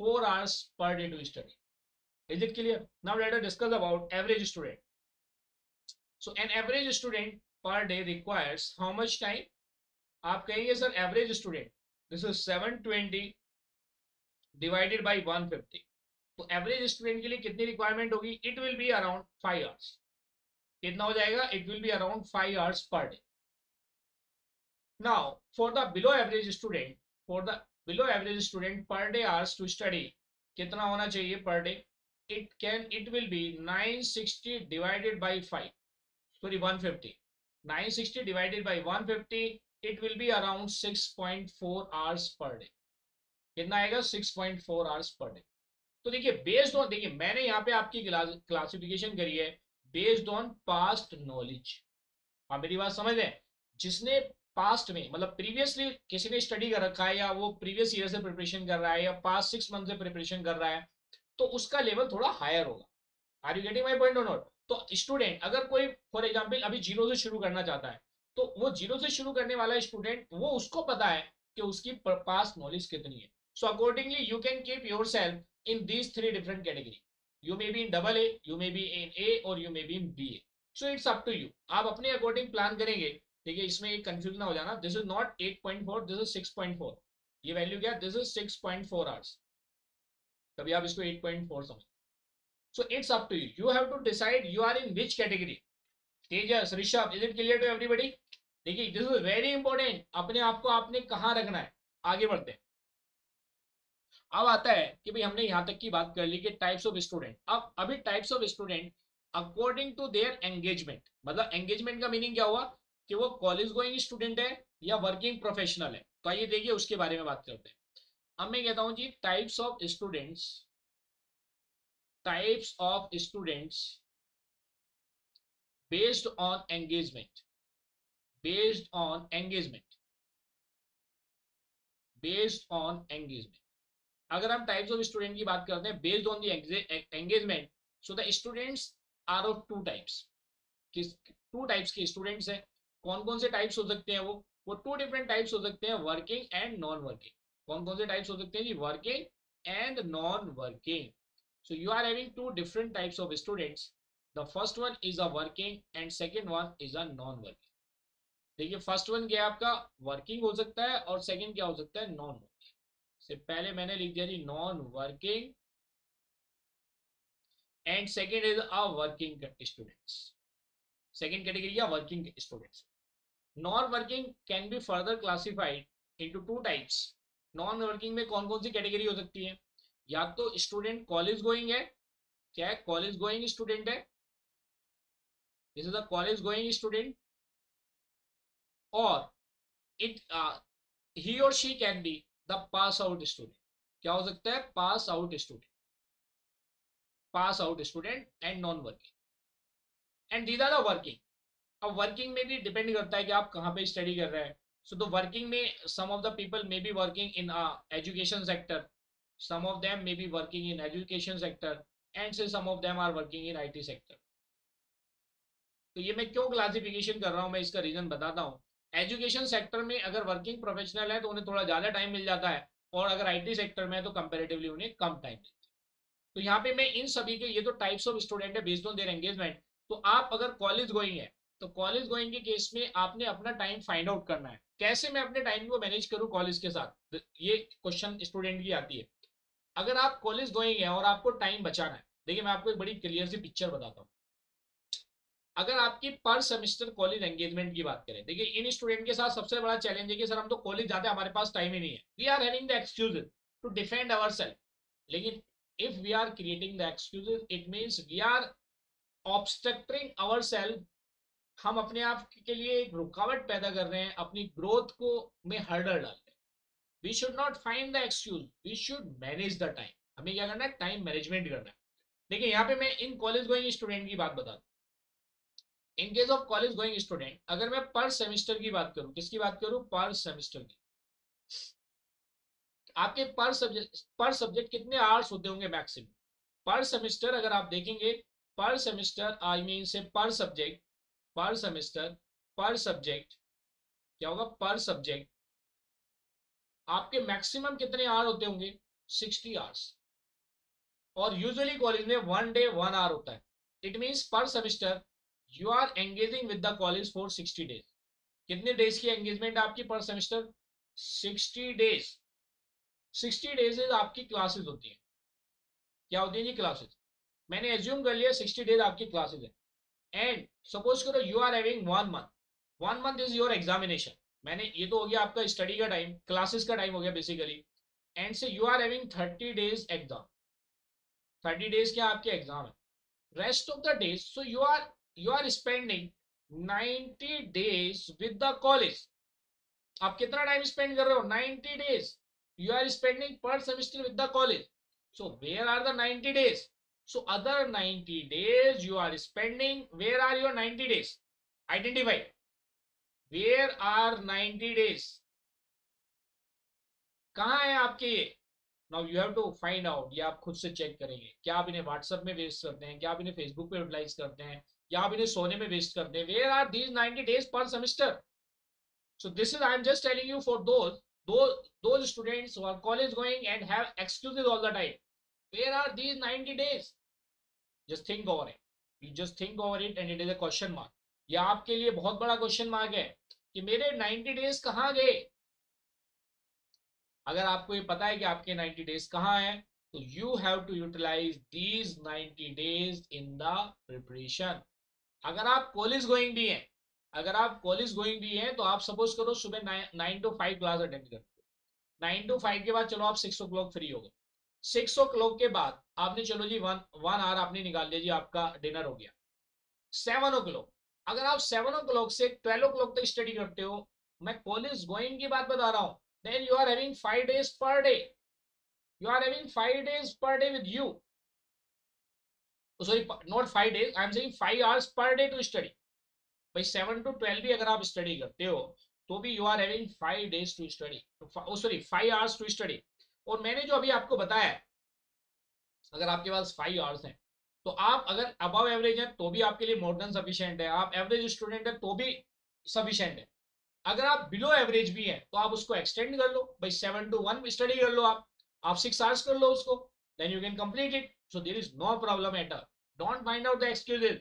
4 hours per day to study. Is it clear? Now let us discuss about average student. So an average student per day requires how much time? आप कहेंगे sir average student, this is 720 divided by 150. तो average student के लिए कितनी requirement होगी? It will be around 5 hours. कितना हो जाएगा? It will be around 5 hours per day. Now for the below average student per day hours to study कितना होना चाहिए per day? It will be 960 divided by 5, sorry 150. 960 divided by 150, it will be around 6.4 hours per day. कितना आएगा? 6.4 hours per day. तो देखिए based on, देखिए मैंने यहाँ पे आपकी क्लासिफिकेशन करी है बेस्ड ऑन पास्ट नॉलेज। आप मेरी बात समझ रहे हैं? जिसने पास्ट में, मतलब प्रीवियसली किसी ने स्टडी कर रखा है, या वो प्रीवियस ईयर से प्रिपरेशन कर रहा है, या पास्ट 6 मंथ से प्रिपरेशन कर रहा है, तो उसका लेवल थोड़ा हायर होगा। Are you getting my point or not? तो स्टूडेंट अगर कोई फॉर एग्जांपल अभी जीरो से शुरू करना चाहता है, तो वो जीरो से शुरू करने वाला स्टूडेंट, वो उसको पता है कि उसकी पास्ट नॉलेज कितनी है। So accordingly you can keep your self in these 3 different category. You may be in AA, you may be in A, or you may be in BA. So it's up to you. आप अपने according plan करेंगे। देखिए इसमें एक confuse ना हो जाना, this is not 8.4, this is 6.4। ये वैल्यू क्या? This is 6.4 hours. तभी आप इसको 8.4 समझ। So it's up to you, you have to decide you are in which category. Tejas, Rishabh, is it clear to everybody? देखिए दिस इज वेरी इंपॉर्टेंट, अपने आप को आपने कहाँ रखना है। आगे बढ़ते हैं। अब आता है कि भाई हमने यहां तक की बात कर ली कि टाइप्स ऑफ स्टूडेंट। अब अभी types of student according to their engagement, मतलब एंगेजमेंट का मीनिंग क्या हुआ कि वो कॉलेज गोइंग स्टूडेंट है या वर्किंग प्रोफेशनल है। तो आइए देखिए उसके बारे में बात करते हैं। अब मैं कहता हूं जी types of students, types of students based on engagement, based on engagement, based on engagement. अगर हम टाइप्स ऑफ स्टूडेंट की बात करते हैं based on the engagement, so the students are of two types. किस टू टाइप्स के students हैं? कौन कौन से टाइप्स हो सकते हैं? वो टू डिफरेंट टाइप्स हो सकते हैं, वर्किंग एंड नॉन वर्किंग। कौन कौन से टाइप्स हो सकते हैं जी? Working and non working. So you are having two different types of students. The first one is a working and second one is a non working. देखिए first one क्या है आपका? वर्किंग हो सकता है, और सेकेंड क्या हो सकता है? Non working. से पहले मैंने लिख दिया जी non working, and second is a working students. Second category या working students. Non working can be further classified into two types. Non working में कौन कौन सी कैटेगरी हो सकती है? या तो स्टूडेंट कॉलेज गोइंग है, क्या है? कॉलेज गोइंग स्टूडेंट है, this is a college going student. और it he or she can be the pass out student. क्या हो सकता है? Pass out student, pass out student and non working. And these are the working. अब working में भी depend करता है कि आप कहाँ पे स्टडी कर रहे हैं। सो तो वर्किंग में some of the people may be working in education sector, some of them may be working in education sector, and say some of them are working in IT sector. तो ये मैं क्यों classification कर रहा हूँ, मैं इसका रीजन बताता हूँ। एजुकेशन सेक्टर में अगर वर्किंग प्रोफेशनल है तो उन्हें थोड़ा ज्यादा टाइम मिल जाता है, और अगर आईटी सेक्टर में है तो कंपेरेटिवली उन्हें कम टाइम मिलता है। तो यहाँ पे मैं इन सभी के, ये तो टाइप्स ऑफ स्टूडेंट है बेस्ड ऑन देयर एंगेजमेंट। तो आप अगर कॉलेज गोइंग है तो कॉलेज गोइंग के केस में आपने अपना टाइम फाइंड आउट करना है। कैसे मैं अपने टाइम को मैनेज करूँ कॉलेज के साथ, ये क्वेश्चन स्टूडेंट की आती है। अगर आप कॉलेज गोइंग है और आपको टाइम बचाना है, देखिए मैं आपको एक बड़ी क्लियर सी पिक्चर बताता हूँ। अगर आपकी पर सेमेस्टर कॉलेज एंगेजमेंट की बात करें, देखिए इन स्टूडेंट के साथ सबसे बड़ा चैलेंज है कि सर हम तो कॉलेज जाते हैं, हमारे पास टाइम ही नहीं है। We are having the excuses to defend our self. लेकिन if we are creating the excuses, it means we are obstructing our self. हम अपने आप के लिए एक रुकावट पैदा कर रहे हैं, अपनी ग्रोथ को में हर्डल डाल रहे हैं। We should not find the excuse, we should manage the time. हमें क्या करना है? टाइम मैनेजमेंट करना है। देखिए यहाँ पे मैं इन कॉलेज गोइंग स्टूडेंट की बात बता दूं। In case of college going student, अगर मैं पर सेमेस्टर की बात करूं, किसकी बात करूं? पर सेमेस्टर की। आपके पर सब्जेक्ट कितने आवर्स होते होंगे मैक्सिमम? पर सेमेस्टर अगर आप देखेंगे, पर सेमेस्टर आई मीन से पर सब्जेक्ट, पर सेमेस्टर, पर सब्जेक्ट क्या होगा? पर सब्जेक्ट आपके मैक्सिमम कितने आवर होते होंगे? 60 आवर्स। और यूजुअली कॉलेज में 1 डे 1 आवर होता है। It means per semester you are engaging with the college for 60 days. कितने डेज की एंगेजमेंट आपकी पर सेमेस्टर? 60 डेज। 60 डेज आपकी क्लासेस होती है। क्या होती है जी? क्लासेस। मैंने एज्यूम कर लिया 60 डेज आपकी क्लासेस है। एंड सपोज करो you are having 1 month, 1 month is your examination. मैंने, ये तो हो गया आपका स्टडी का टाइम, क्लासेस का टाइम हो गया basically. And say you are having 30 days exam. 30 days क्या आपके एग्जाम है। Rest of the days, so you are spending 90 days with the college. आप कितना टाइम स्पेंड कर रहे हो? 90 days you are spending per semester with the college. So where are the 90 days? So other 90 days you are spending, where are your 90 days? Identify, where are 90 days? कहाँ है आपके ये? Now you have to find out. ये आप खुद से check करेंगे। क्या आप इन्हें व्हाट्सएप में वेस्ट करते हैं? क्या आप इन्हें फेसबुक पे यूटिलाइज करते हैं? या आप इन्हें सोने में वेस्ट करते हैं? वेयर आर दीज 90 डेज पर semester? So this is, I am just telling you for those students who are college going and have excuses all the time. Where are these 90 days? Just think over it. You just think over it and it is a question mark. ये आपके लिए बहुत बड़ा question mark है कि मेरे 90 days कहाँ गए। अगर आपको ये पता है कि आपके 90 डेज कहाँ हैं, So you have to utilize these 90 days in the preparation. अगर आप कॉलेज गोइंग भी हैं, तो आप सपोज करो सुबह 9 to 5 क्लास अटेंड करते हो, 9 to 5 के बाद चलो आप 6 o'clock फ्री हो गए, 6 o'clock के बाद आपने चलो जी वन वन आवर आपने निकाल लिया जी, आपका डिनर हो गया 7 o'clock। अगर आप 7 o'clock से 12 o'clock तक स्टडी करते हो, मैं कॉलेज गोइंग की बात बता रहा हूं, then you are having 5 days per day, you are having 5 days per day with you. Oh, sorry, not 5 days, I am saying 5 hours per day to study. भाई 7 to 12 भी अगर आप स्टडी करते हो तो भी you are having 5 days to study, sorry 5 hours to study. और मैंने जो अभी आपको बताया, अगर आपके पास 5 hours हैं तो आप अगर अबव एवरेज हैं तो भी आपके लिए मोर देन सफिशिएंट है, आप एवरेज स्टूडेंट है तो भी सफिशिएंट है। अगर आप बिलो एवरेज भी है तो आप उसको एक्सटेंड कर लो, भाई 7 to 1 स्टडी कर लो, आप 6 hours कर लो उसको, then you can complete it. So there is no problem at all. Don't find out the excuses,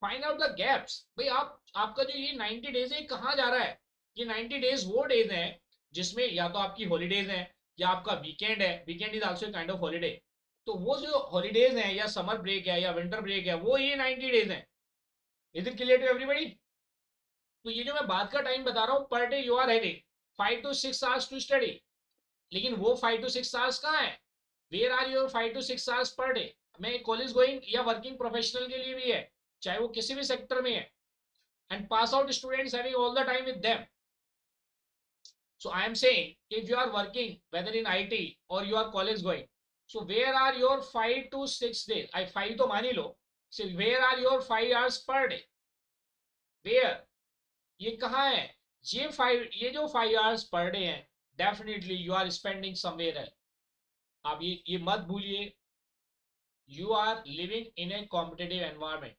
find out the gaps. भाई आप आपका जो ये 90 डेज है कहाँ जा रहा है? ये 90 डेज वो डेज हैं जिसमें या तो आपकी हॉलीडेज हैं या आपका वीकेंड है, weekend is also kind of holiday. तो वो जो हॉलीडेज हैं या समर ब्रेक है या विंटर ब्रेक है, वो ये 90 डेज हैं। Is it clear to everybody? तो ये जो मैं बात का टाइम बता रहा हूँ, per day you are having 5 to 6 hours to study, लेकिन वो 5 to 6 hours कहाँ है? Where are your 5 to 6 hours per day? मैं कॉलेज गोइंग या वर्किंग प्रोफेशनल के लिए भी है, चाहे वो किसी भी सेक्टर में है, and pass out students having all the time with them. So I am saying if you are working whether in IT or you are college going, so where are your 5 to 6 days? I 5 तो मान ही लो, so where are your 5 hours per day? Where? ये कहाँ है? ये जो 5 hours per day है, definitely you are spending somewhere else. आप ये मत भूलिए, you are living in a competitive environment,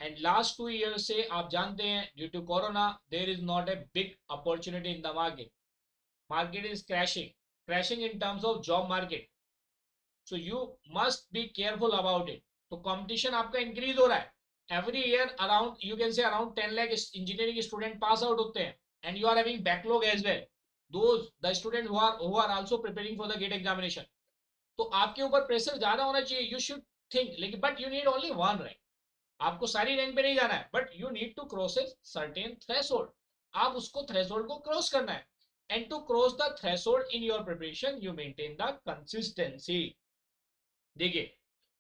and last 2 years से आप जानते हैं due to corona there is not a big opportunity in the market, market is crashing in terms of job market. So you must be careful about it. तो competition आपका increase हो रहा है, every year around you can say around 10 lakh engineering student pass out होते हैं, and you are having backlog as well, those the student who are also preparing for the GATE examination. तो आपके ऊपर pressure ज्यादा होना चाहिए, यू शुड थिंक, लेकिन but you need only one rank. आपको सारी रैंक पे नहीं जाना है, but you need to cross a certain threshold, आप उसको थ्रेशोल्ड को क्रॉस करना है, and to cross the threshold in your preparation you maintain the consistency. देखिए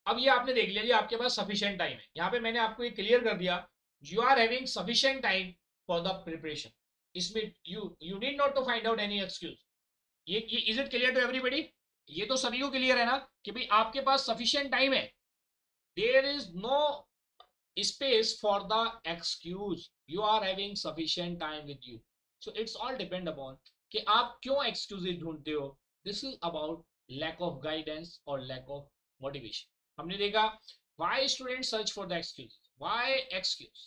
अब ये आपने देख लिया जी, आपके पास सफिशिएंट टाइम है, यहाँ पे मैंने आपको ये क्लियर कर दिया, you are having sufficient time for the preparation. इसमें you need not to find out any excuse. ये is it clear to everybody? ये तो सभी को क्लियर है ना कि भाई आपके पास सफिशिएंट टाइम है, there is no space for the excuse, you are having sufficient time with you। So it's all depend upon कि आप क्यों excuses ढूंढते हो। This is about lack of guidance or lack of motivation। हमने देखा why students search for the excuse, why excuse।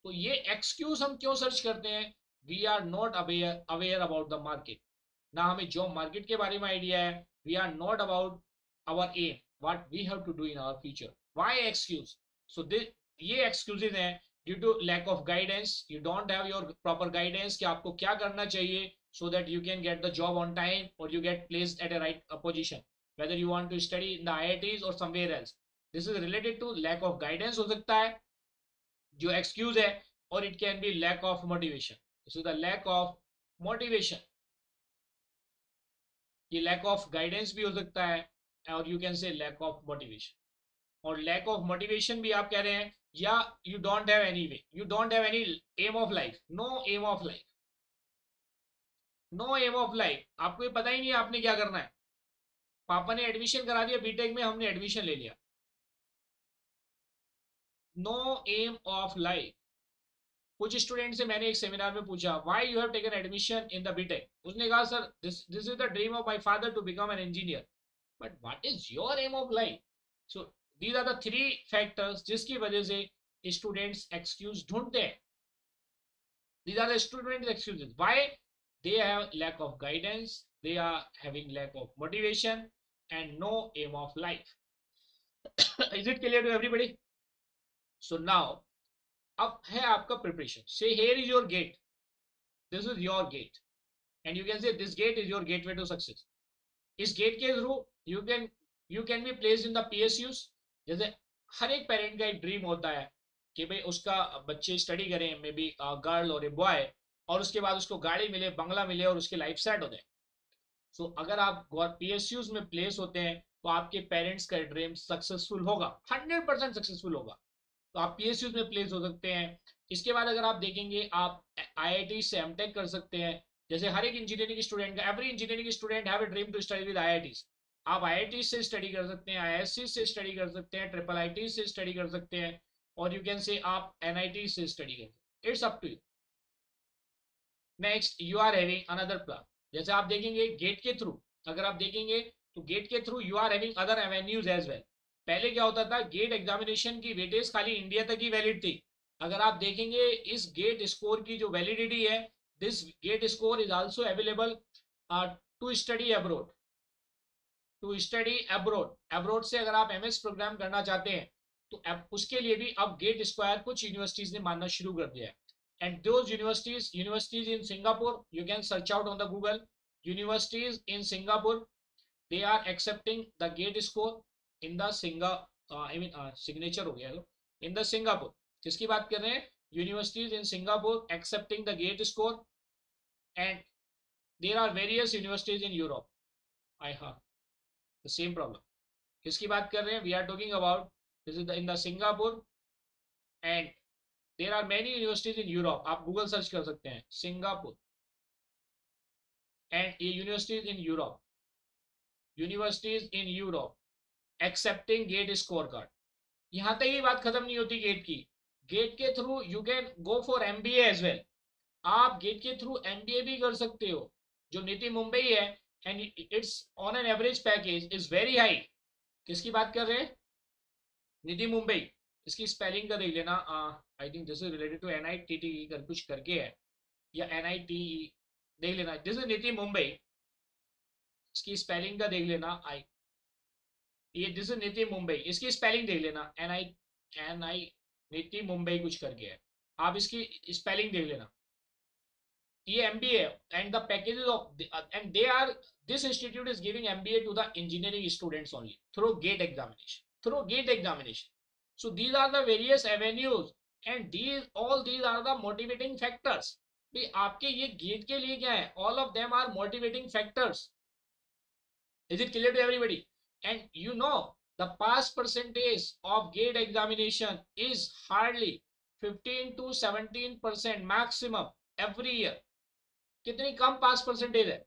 तो ये excuse हम क्यों सर्च करते हैं? We are not aware about the market, ना हमें जॉब मार्केट के बारे में आइडिया है, we are not about our aim, what we have to do in our future। why excuse? So this ये एक्सक्यूजेज हैं due to lack of guidance, you don't have your proper guidance कि आपको क्या करना चाहिए so that you can get the job on time और you get placed at a right position, whether you want to study in the IITs or somewhere else. This is related to lack of guidance हो सकता है जो excuse है, और it can be lack of motivation. This is the lack of motivation, ये lack of guidance भी हो सकता है, और you can say lack of motivation. और लैक ऑफ मोटिवेशन भी आप कह रहे हैं, या you don't have any way, you don't have any aim of life, no aim of life, no aim of life, आपको ये पता ही नहीं आपने क्या करना है। पापा ने एडमिशन करा दिया बीटेक में, हमने एडमिशन ले लिया, नो एम ऑफ लाइफ। कुछ स्टूडेंट से मैंने एक सेमिनार में पूछा why you have taken admission in the BTech, उसने कहा sir this is the dream of my father to become an engineer, but what is your aim of life? So these are the 3 factors जिसकी वजह से students excuse ढूंढते हैं। These are the students excuses why they have lack of guidance, they are having lack of motivation and no aim of life। is it clear to everybody? So now अब है आपका preparation, say here is your gate, this is your gate, and you can say this gate is your gateway to success। इस gate के through you can be placed in the PSUs. जैसे हर एक parent का एक dream होता है कि भाई उसका बच्चे स्टडी करें, मे बी गर्ल और ए बॉय, और उसके बाद उसको गाड़ी मिले, बंगला मिले और उसकी लाइफ सेट हो जाए। सो अगर आप पीएसयूज में प्लेस होते हैं तो आपके पेरेंट्स का ड्रीम सक्सेसफुल होगा, 100% सक्सेसफुल होगा। तो आप पीएसयूज में प्लेस हो सकते हैं। इसके बाद अगर आप देखेंगे, आप आईआईटी से एमटेक कर सकते हैं। जैसे हर एक इंजीनियरिंग स्टूडेंट का, every engineering student have a dream to study with IIT. आप आईआईटी से स्टडी कर सकते हैं, आईएससी से स्टडी कर सकते हैं, ट्रिपल आईटी से स्टडी कर सकते हैं, और यू कैन से आप एनआईटी से स्टडी कर सकते हैं। It's up to you. Next, you are having another plan. जैसे आप देखेंगे गेट के थ्रू, अगर आप देखेंगे तो गेट के through you are having other avenues as well. पहले क्या होता था, गेट एग्जामिनेशन की वेटेज खाली इंडिया तक ही वैलिड थी। अगर आप देखेंगे इस गेट स्कोर की जो वैलिडिटी है, this GATE score is also available to study abroad. To study abroad, abroad से अगर आप एमएस प्रोग्राम करना चाहते हैं तो उसके लिए भी अब गेट स्क्वायर कुछ यूनिवर्सिटीज ने मानना शुरू कर दिया है। and those universities in Singapore, you can search out on the Google, universities in Singapore, they are accepting the gate score in the signature हो गया है, in the Singapore। किसकी बात कर रहे हैं, universities in Singapore accepting the gate score, and there are various universities in Europe, I have the same problem। किसकी बात कर रहे हैं, we are talking about this is in the Singapore, and there are many universities in Europe। आप Google search कर सकते हैं Singapore and ये universities in Europe, universities in Europe accepting GATE score card. यहां तक ही बात खत्म नहीं होती गेट की। गेट के through you can go for MBA as well. आप गेट के थ्रू एमबीए भी कर सकते हो, जो नीति मुंबई है, and it's on an average package is very high. किसकी बात कर रहे हैं, नीति मुंबई। इसकी स्पेलिंग का देख लेना, I think this is related to NITT कर कुछ करके है, या एनआईटी, देख लेना, दिस इज नीति मुंबई। इसकी स्पेलिंग का देख लेना, आई ये दिस इज नीति मुंबई, इसकी स्पेलिंग देख लेना, एन आई नीति मुंबई कुछ करके है, आप इसकी स्पेलिंग देख लेना। ये MBA and the packages of and they are, this institute is giving MBA to the engineering students only through GATE examination, through GATE examination. So these are the various avenues, and these are the motivating factors. भी आपके ये GATE के लिए क्या है, all of them are motivating factors. Is it clear to everybody? And you know the pass percentage of GATE examination is hardly 15 to 17% maximum every year। कितनी कम पास percentage है।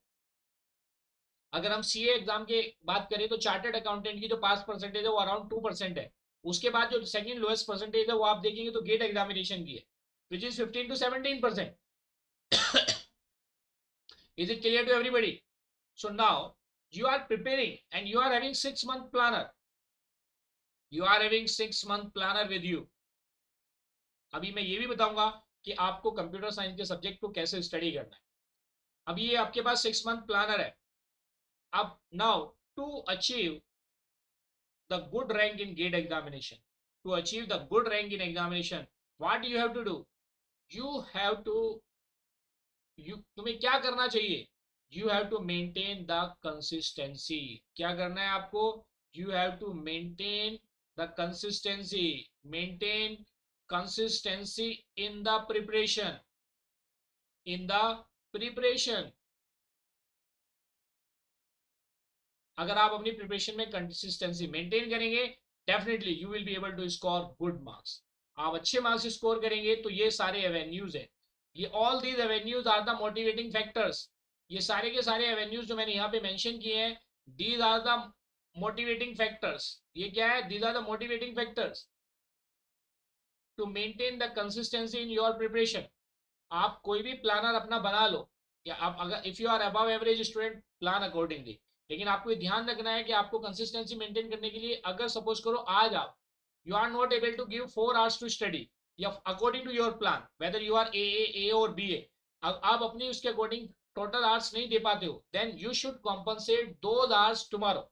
अगर हम सीए एग्जाम की बात करें तो चार्टर्ड अकाउंटेंट की जो पास परसेंटेज है वो अराउंड 2% है। उसके बाद जो सेकंड लोएस्ट परसेंटेज है वो आप देखेंगे तो गेट एग्जामिनेशन की है, which is 15 to 17%। Is it clear to everybody? So now you are preparing and you are having 6-month planner, you are having 6-month planner with you। अभी मैं ये भी बताऊंगा कि आपको कंप्यूटर साइंस के सब्जेक्ट को कैसे स्टडी करना है। अभी ये आपके पास 6-month प्लानर है। अब now to achieve the good rank in GATE examination, to achieve the good rank in examination, what you have to do, you have to, तुम्हें क्या करना चाहिए, you have to maintain the consistency। क्या करना है आपको, you have to maintain the consistency, maintain consistency in the preparation, in the preparation। अगर आप अपनी प्रिपरेशन में कंसिस्टेंसी मेंटेन करेंगे, definitely you will be able to score good marks. आप अच्छे मार्क्स स्कोर करेंगे तो ये सारे एवेन्यूज है, ये all these avenues are the motivating factors. ये सारे के सारे एवेन्यूज जो मैंने यहाँ पे मेंशन किए हैं, these are the motivating factors. ये क्या है, these are the motivating factors to maintain the consistency in your preparation. आप कोई भी प्लानर अपना बना लो, या आप अगर if you are above average student, plan accordingly. लेकिन आपको ये ध्यान रखना है कि आपको कंसिस्टेंसी मेंटेन करने के लिए, अगर सपोज करो आज आप you are not able to give 4 hours to study, या according to your plan, whether you are A or B ए, आप अपनी उसके अकॉर्डिंग टोटल आवर्स नहीं दे पाते हो, then you should compensate those hours tomorrow.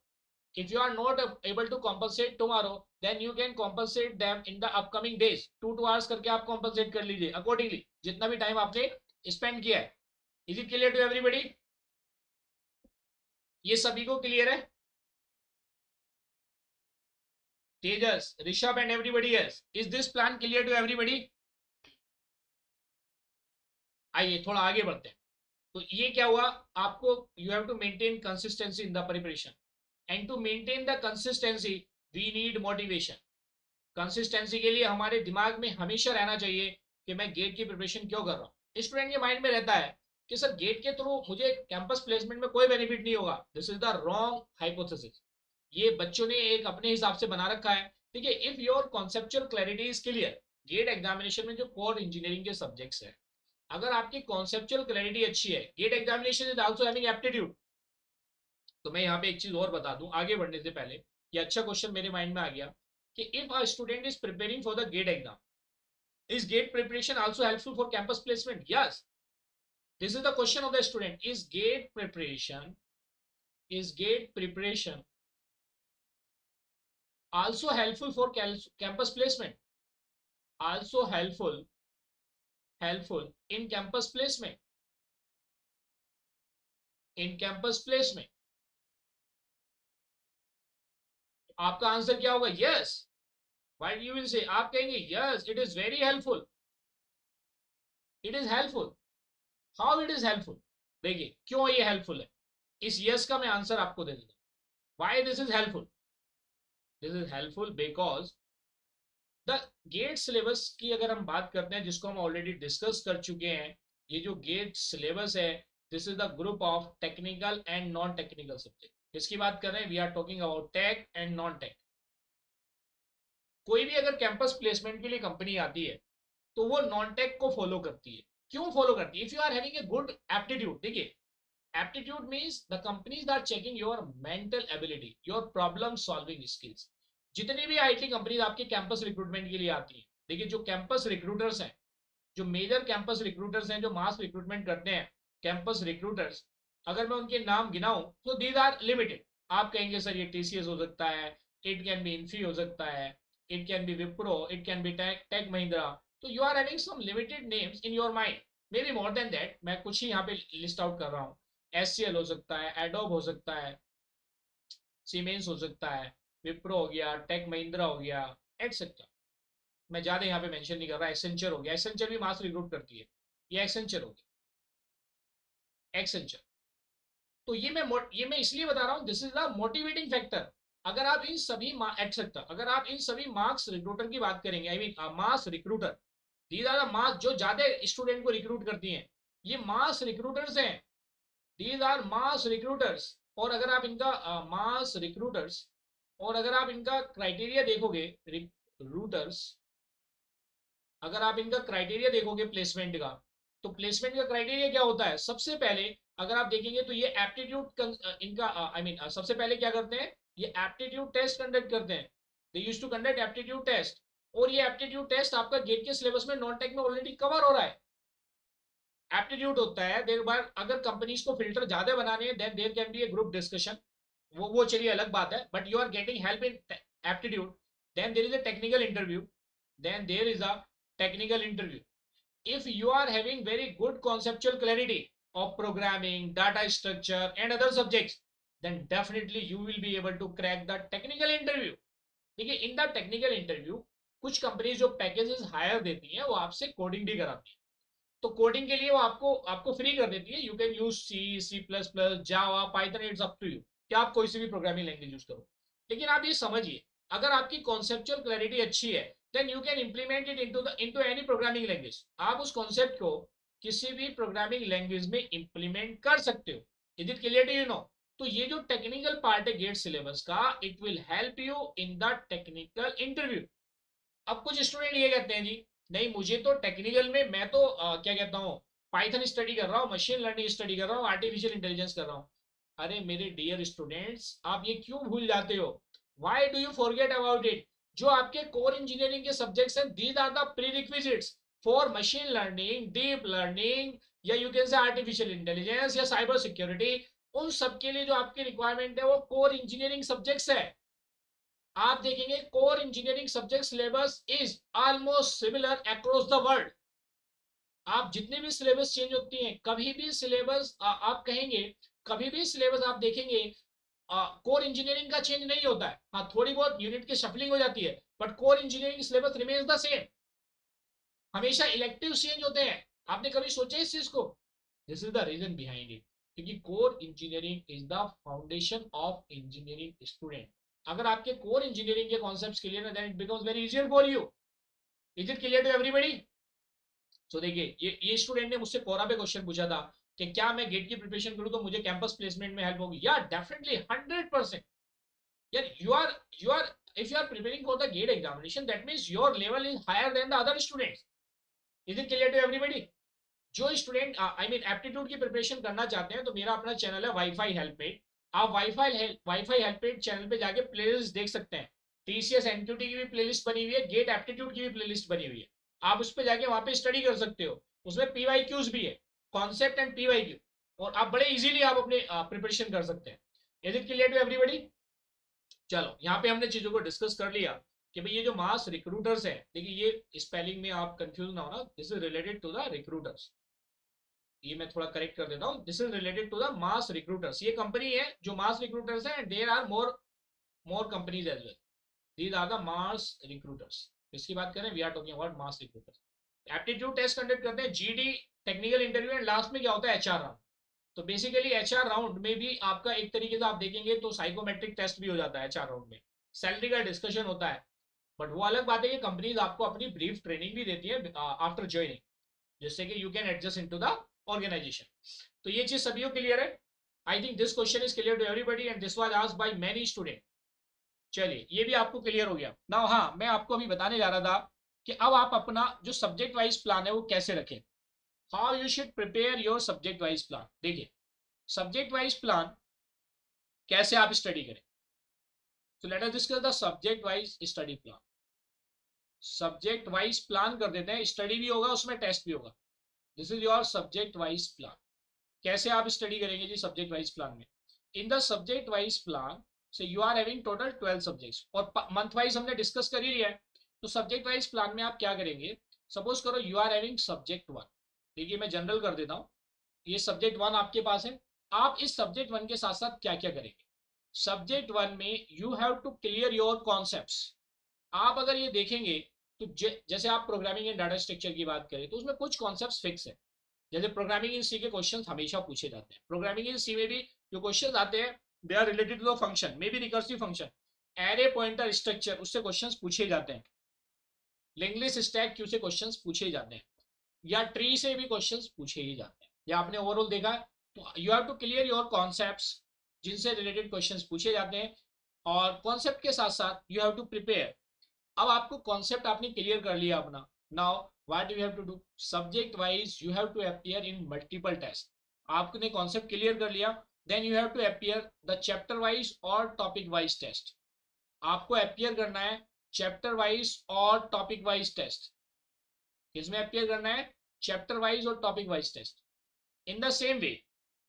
if you are not able to compensate tomorrow, then you can compensate them in the upcoming days। 2 hours करके आप compensate कर लीजिए accordingly, जितना भी टाइम आपने स्पेंड किया है। is it clear to everybody? ये सभी को क्लियर है? Tejas, Rishabh and everybody else, is this plan clear to everybody? आइए थोड़ा आगे बढ़ते हैं। तो ये क्या हुआ, आपको you have to maintain consistency in the preparation, and to maintain the consistency we need motivation. Consistency के लिए हमारे दिमाग में हमेशा रहना चाहिए कि मैं गेट की प्रिपरेशन क्यों कर रहा हूँ। स्टूडेंट के माइंड में रहता है कि सर गेट के थ्रू मुझे कैंपस प्लेसमेंट में कोई बेनिफिट नहीं होगा। This is the wrong hypothesis. ये बच्चों ने एक अपने हिसाब से बना रखा है। ठीक है, if your conceptual clarity is clear, GATE examination में जो कोर इंजीनियरिंग के सब्जेक्ट्स है, अगर आपकी कॉन्सेप्चुअल क्लैरिटी अच्छी है, GATE examination is also having aptitude. तो मैं यहाँ पे एक चीज और बता दूं आगे बढ़ने से पहले, ये अच्छा क्वेश्चन मेरे माइंड में आ गया कि if a student is preparing for the GATE exam, is gate preparation also helpful for campus placement? Yes, this is the question of the student. Is gate preparation also helpful for campus placement? Also helpful in campus placement? In campus placement आपका answer क्या होगा? Yes. Why you will से, आप कहेंगे yes it is very helpful, it is helpful. How it is helpful? देखिए क्यों ये helpful है, इस यस का मैं आंसर आपको दे देता हूं। Why this is helpful? This is helpful because the GATE syllabus की अगर हम बात करते हैं, जिसको हम ऑलरेडी डिस्कस कर चुके हैं, ये जो गेट सिलेबस है, this is the group of technical and non technical subject. किसकी बात कर रहे हैं? We are talking about tech and non tech. कोई भी अगर कैंपस प्लेसमेंट के लिए कंपनी आती है तो वो नॉन टेक को फॉलो करती है। क्यों फॉलो करती है? If you are having a good aptitude, देखिए aptitude means the companies are checking your mental ability, your problem solving skills. जितनी भी आईटी कंपनीज आपके कैंपस रिक्रूटमेंट के लिए आती है, देखिए जो कैंपस रिक्रूटर्स हैं, जो मेजर कैंपस रिक्रूटर्स हैं, जो मास रिक्रूटमेंट करते हैं, कैंपस रिक्रूटर्स, अगर मैं उनके नाम गिनाऊं तो दीज आर लिमिटेड। आप कहेंगे सर ये टीसीएस हो सकता है, इट कैन बी इन्फी हो सकता है, it can be Wipro, it can be Tech Mahindra. तो you are having some limited names in your mind, maybe more than that, मैं कुछ ही यहाँ पे लिस्ट आउट कर रहा हूँ। एससीएल हो सकता है, एडोब हो सकता है, सीमेंस हो सकता है, विप्रो हो गया, टेक महिंद्रा हो गया, एटसेट्रा। मैं ज्यादा यहाँ पे मेंशन नहीं कर रहा। एसेंचर हो गया, एसेंचर भी मास रिक्रूट करती है, ये एक्सेंचर होगी, एक्सेंचर। तो ये मैं इसलिए बता रहा हूँ, this is the motivating factor. अगर आप इन सभी एटसेट्रा, अगर आप इन सभी मार्क्स रिक्रूटर की बात करेंगे, I mean mass recruiter, these are the mass जो ज्यादा स्टूडेंट को रिक्रूट करती हैं, ये मास रिक्रूटर्स हैं, दीज आर मास रिक्रूटर्स। और अगर आप इनका मास रिक्रूटर्स, और अगर आप इनका क्राइटेरिया देखोगे रिक्रूटर्स, अगर आप इनका क्राइटेरिया देखोगे प्लेसमेंट का, तो प्लेसमेंट का क्राइटेरिया क्या होता है? सबसे पहले अगर आप देखेंगे तो ये एप्टीट्यूड इनका आई मीन सबसे पहले क्या करते हैं, ये एप्टीट्यूड टेस्ट कंडक्ट करते हैं। They used to conduct aptitude test, और ये एप्टीट्यूड टेस्ट आपका गेट के सिलेबस में नॉन टेक में ऑलरेडी कवर हो रहा है। एप्टीट्यूड होता है, देर बार अगर कंपनीज को फिल्टर ज्यादा बनाने हैं, then there can be a group discussion, वो चलिए अलग बात है, but you are getting help in aptitude, then there is a technical interview, then there is a technical interview. If you are having very good conceptual clarity of programming, data structure and other subjects, then definitely you will be able to crack the technical interview. देखिए इन the technical interview कुछ companies जो packages higher देती हैं वो आपसे coding भी कराती है। तो कोडिंग के लिए वो आपको आपको फ्री कर देती है। You can use C, C plus plus, Java, Python, it's up to you कि आप कोई सी भी प्रोग्रामिंग लैंग्वेज यूज करो। लेकिन आप ये समझिए, अगर आपकी कॉन्सेप्चुअल क्लैरिटी अच्छी है, then you can implement it into any programming language. आप उस कॉन्सेप्ट को किसी भी प्रोग्रामिंग लैंग्वेज में इंप्लीमेंट कर सकते हो। Is it clear to you? No? तो ये जो टेक्निकल पार्ट है गेट सिलेबस का, it will help you in the technical interview. अब कुछ स्टूडेंट ये कहते हैं जी, नहीं मुझे तो टेक्निकल में मैं तो क्या कहता हूँ, पाइथन स्टडी कर रहा हूँ, मशीन लर्निंग स्टडी कर रहा हूँ, आर्टिफिशियल इंटेलिजेंस कर रहा हूँ। अरे मेरे डियर स्टूडेंट्स, आप ये क्यों भूल जाते हो? Why do you forget about it? जो आपके कोर इंजीनियरिंग के सब्जेक्ट्स हैं, these are the prerequisites for machine learning, deep learning, या you can say artificial intelligence या साइबर सिक्योरिटी। उन सब के लिए जो आपकी रिक्वायरमेंट है वो कोर इंजीनियरिंग सब्जेक्ट्स है। आप देखेंगे core engineering subject syllabus is almost similar across the world. आप जितने भी सिलेबस चेंज होती हैं, कभी भी सिलेबस आप कहेंगे कभी भी सिलेबस आप देखेंगे कोर इंजीनियरिंग का चेंज नहीं होता है, हाँ थोड़ी बहुत यूनिट की शफलिंग हो जाती है, but core engineering syllabus remains the same. हमेशा इलेक्टिव चेंज होते हैं। आपने कभी सोचा इस चीज को? This is the reason behind it, क्योंकि core engineering is the foundation of engineering student. अगर आपके कोर इंजीनियरिंग के कॉन्सेप्ट्स क्लियर है, then it becomes very easier for you. Is it clear to everybody? So देखिए, ये student ने मुझसे कोरा पे क्वेश्चन पूछा था कि क्या मैं गेट की प्रिपरेशन करूं तो मुझे कैंपस प्लेसमेंट में हेल्प होगी? या डेफिनेटली 100%। यार you are if you are preparing for the gate examination, that means your level is higher than the other students. Is it clear to everybody? जो student I mean aptitude की preparation करना चाहते हैं, तो मेरा अपना channel है wifi हेल्पमेट। आप वाईफाई हेल्पमेट चैनल पे जाके प्लेलिस्ट देख सकते हैं। टीसीएस एनक्यूटी की भी प्लेलिस्ट बनी हुई है, गेट एप्टीट्यूड की भी प्लेलिस्ट बनी हुई है। आप उस पर जाके वहां पे स्टडी कर सकते हो। उसमें पीवाईक्यूज भी है, कॉन्सेप्ट एंड पीवाईक्यू, और आप बड़े इजीली आप अपने प्रिपरेशन कर सकते हैं। Is it clear to everybody? चलो, यहाँ पे हमने चीजों को डिस्कस कर लिया कि भाई ये जो मास रिक्रूटर्स है, देखिए ये स्पेलिंग में आप कंफ्यूज ना हो ना, this is related to the recruiters. ये मैं थोड़ा करेक्ट कर देता हूँ, this is related to the mass recruiters. ये कंपनी है जो मास रिक्रूटर्स है, and there are more companies as well. These are the mass recruiters. इसकी बात करें, we are talking about mass recruiters. Aptitude test conduct करते हैं, GD, technical interview, and last में क्या होता है, एचआर राउंड। तो बेसिकली एचआर राउंड में भी आपका एक तरीके से आप देखेंगे तो साइकोमेट्रिक टेस्ट भी हो जाता है एचआर राउंड में। सैलरी का डिस्कशन होता है, बट वो अलग बात है कि कंपनीज आपको अपनी ब्रीफ ट्रेनिंग भी देती है आफ्टर ज्वाइनिंग, जिससे कि you can adjust into the organisation. तो ये चीज सभी को क्लियर है? I think this question is clear to everybody and this was asked by many student. चलिए, ये भी आपको क्लियर हो गया। नाउ हाँ, मैं आपको अभी बताने जा रहा था कि अब आप अपना जो सब्जेक्ट वाइज प्लान है वो कैसे रखें। How you should prepare your subject wise plan. देखिए, सब्जेक्ट वाइज प्लान कैसे आप स्टडी करें। तो let us discuss the subject wise study plan. Subject wise plan कर देते हैं, स्टडी भी होगा उसमें, टेस्ट भी होगा। This is your subject wise plan. कैसे आप स्टडी करेंगे जी सब्जेक्ट वाइज प्लान में? In the subject wise plan से you are having total 12 subjects, और मंथ वाइज हमने डिस्कस कर ही लिया है। तो सब्जेक्ट वाइज प्लान में आप क्या करेंगे? सपोज करो you are having subject one. देखिए, मैं जनरल कर देता हूँ, ये सब्जेक्ट वन आपके पास है। आप इस सब्जेक्ट वन के साथ साथ क्या क्या करेंगे? सब्जेक्ट वन में you have to clear your concepts. आप अगर ये देखेंगे तो जैसे आप प्रोग्रामिंग एंड डाटा स्ट्रक्चर की बात करें तो उसमें कुछ कॉन्सेप्ट्स फिक्स है। जैसे प्रोग्रामिंग इन सी के क्वेश्चंस हमेशा पूछे जाते हैं। प्रोग्रामिंग इन सी में भी जो क्वेश्चंस आते हैं, they are related to the function, may be recursive function, array pointer structure, उससे क्वेश्चंस पूछे जाते हैं। लिंक्ड लिस्ट स्टैक क्यू से क्वेश्चंस पूछे जाते हैं, या ट्री से भी क्वेश्चंस पूछे ही जाते हैं। या आपने ओवरऑल देखा है, तो you have to clear your concepts जिनसे रिलेटेड क्वेश्चंस पूछे जाते हैं, और कॉन्सेप्ट के साथ साथ यू हैव टू प्रिपेयर। अब आपको कॉन्सेप्ट आपने क्लियर कर लिया अपना। Now what you have to do? Subject wise you have to appear in multiple test. आपने कॉन्सेप्ट क्लियर कर लिया, then you have to appear the chapter wise और टॉपिक वाइज टेस्ट। आपको अपीयर करना है चैप्टर वाइज और topic wise test. किसमें appear करना है? चैप्टर वाइज और topic wise test. In the same way,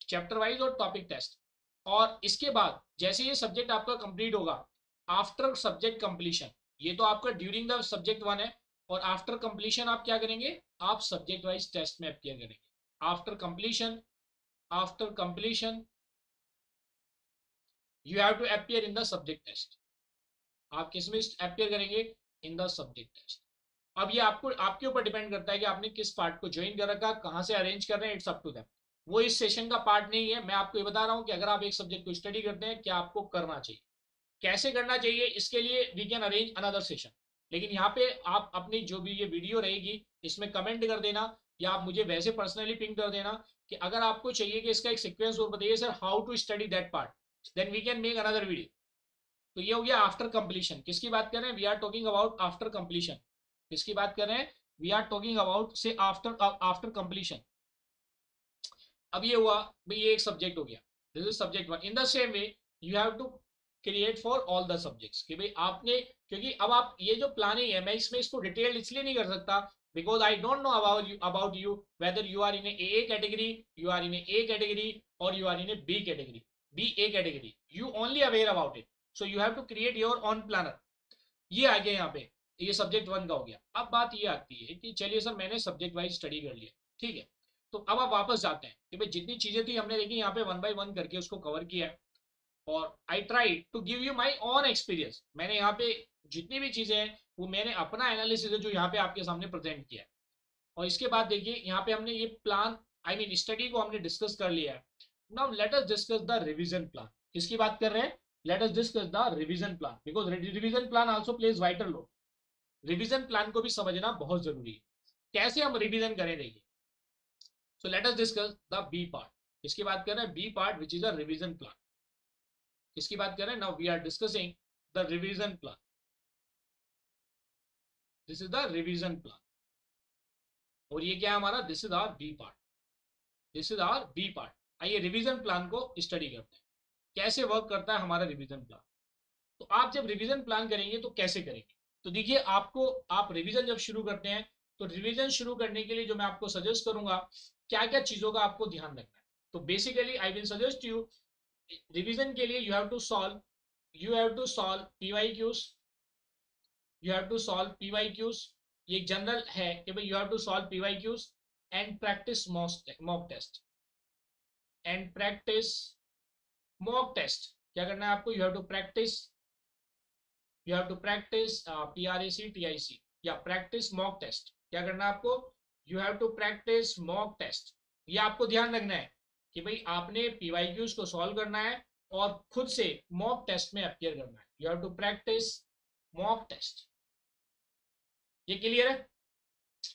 chapter wise और टॉपिक टेस्ट। और इसके बाद जैसे ये सब्जेक्ट आपका कंप्लीट होगा, आफ्टर सब्जेक्ट कंप्लीशन, ये तो आपका ड्यूरिंग द सब्जेक्ट वन है, और आफ्टर कंप्लीशन आप क्या करेंगे? आप सब्जेक्ट वाइज टेस्ट में अपीयर करेंगे। After completion, after completion you have to appear in the subject test. आप किस में अपीयर करेंगे? In the subject test. अब ये आपको, आपके ऊपर डिपेंड करता है कि आपने किस पार्ट को ज्वाइन कर रखा, कहां से अरेंज कर रहे हैं, इट्स अप टू दैम। वो इस सेशन का पार्ट नहीं है। मैं आपको ये बता रहा हूं कि अगर आप एक सब्जेक्ट को स्टडी करते हैं, क्या आपको करना चाहिए, कैसे करना चाहिए, इसके लिए we can arrange another session. लेकिन यहाँ पे आप अपनी जो भी ये वीडियो रहेगी इसमें कमेंट कर देना, या आप मुझे वैसे पर्सनली पिंग कर देना कि अगर आपको चाहिए कि इसका एक सीक्वेंस और बताइए sir, how to study that part, then we can make another video. तो ये हो गया आफ्टर कंप्लीशन। किसकी बात कर रहे हैं? We are talking about after completion. किसकी बात कर रहे हैं? We are talking about say after completion. अब ये हुआ भाई, ये एक सब्जेक्ट हो गया, this is subject one. In the same way you have to create for all the subjects कि भाई आपने, क्योंकि अब आप ये जो प्लानिंग है, मैं इसमें इसको डिटेल इसलिए नहीं कर सकता because I don't know about you whether you are in A category, you are in A category, or you are in A B category, B A category. You only aware about it, so you have to create your own planner. ये आ गया यहाँ पे, ये subject one का हो गया। अब बात ये आती है कि चलिए सर, मैंने सब्जेक्ट वाइज स्टडी कर लिया, ठीक है, तो अब आप वापस जाते हैं कि भाई जितनी चीजें थी हमने देखी यहाँ पे वन बाय वन करके उसको कवर किया है, और I try to give you my own experience. मैंने यहाँ पे जितनी भी चीजें हैं वो मैंने अपना एनालिसिस है जो यहाँ पे आपके सामने प्रेजेंट किया है। और इसके बाद देखिए यहाँ पे हमने ये प्लान आई मीन स्टडी को हमने डिस्कस कर लिया है। Now let us discuss the revision plan. किसकी बात कर रहे हैं? Let us discuss the revision plan because revision plan also plays vital role. Revision plan को भी समझना बहुत जरूरी है। कैसे हम रिवीजन करें देखिए। So let us discuss the B part. किसकी बात कर रहे हैं? B part which is a revision plan. किसकी बात कर रहे हैं? Now we are discussing the revision plan. This is the revision plan. और ये क्या है हमारा? This is our B part. This is our B part. आइए रिवीजन प्लान को स्टडी करते हैं, कैसे वर्क करता है हमारा रिवीजन प्लान। तो आप जब रिवीजन प्लान करेंगे तो कैसे करेंगे? तो देखिए आपको, आप रिवीजन जब शुरू करते हैं तो रिवीजन शुरू करने के लिए जो मैं आपको सजेस्ट करूंगा, क्या क्या चीजों का आपको ध्यान रखना है। तो basically I will suggest you, revision के लिए you have to solve PYQs. You have to solve PYQs. ये जनरल है कि भाई you have to solve PYQs and practise mock test. And practise mock test. क्या करना है आपको? You have to practise PRACTIC या प्रैक्टिस मॉक टेस्ट। क्या करना है आपको? You have to practise mock test. ये आपको ध्यान रखना है कि भाई आपने पीवाईक्यूज को सॉल्व करना है और खुद से मॉक टेस्ट में अपियर करना है। You have to practise mock test. ये क्लियर है?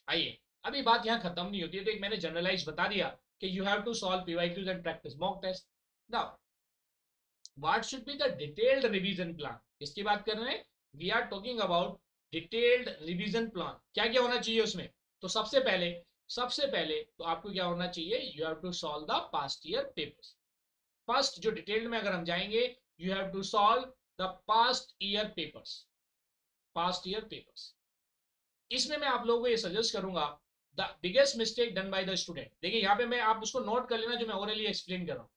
आइए, अभी बात यहाँ खत्म नहीं होती है, तो एक मैंने जनरलाइज बता दिया कि you have to solve PYQs and practise mock test. Now what should be the detailed revision plan? इसकी बात कर रहे हैं, we are talking about detailed revision plan. क्या क्या होना चाहिए उसमें? तो सबसे पहले तो आपको क्या होना चाहिए? You have to solve the past year papers. First जो डिटेल्ड में अगर हम जाएंगे, you have to solve the past year papers. Past year papers, इसमें मैं आप लोगों को ये सजेस्ट करूंगा, the biggest mistake done by the student. देखिए यहाँ पे मैं, आप उसको नोट कर लेना जो मैं ओरली एक्सप्लेन कर रहा हूँ।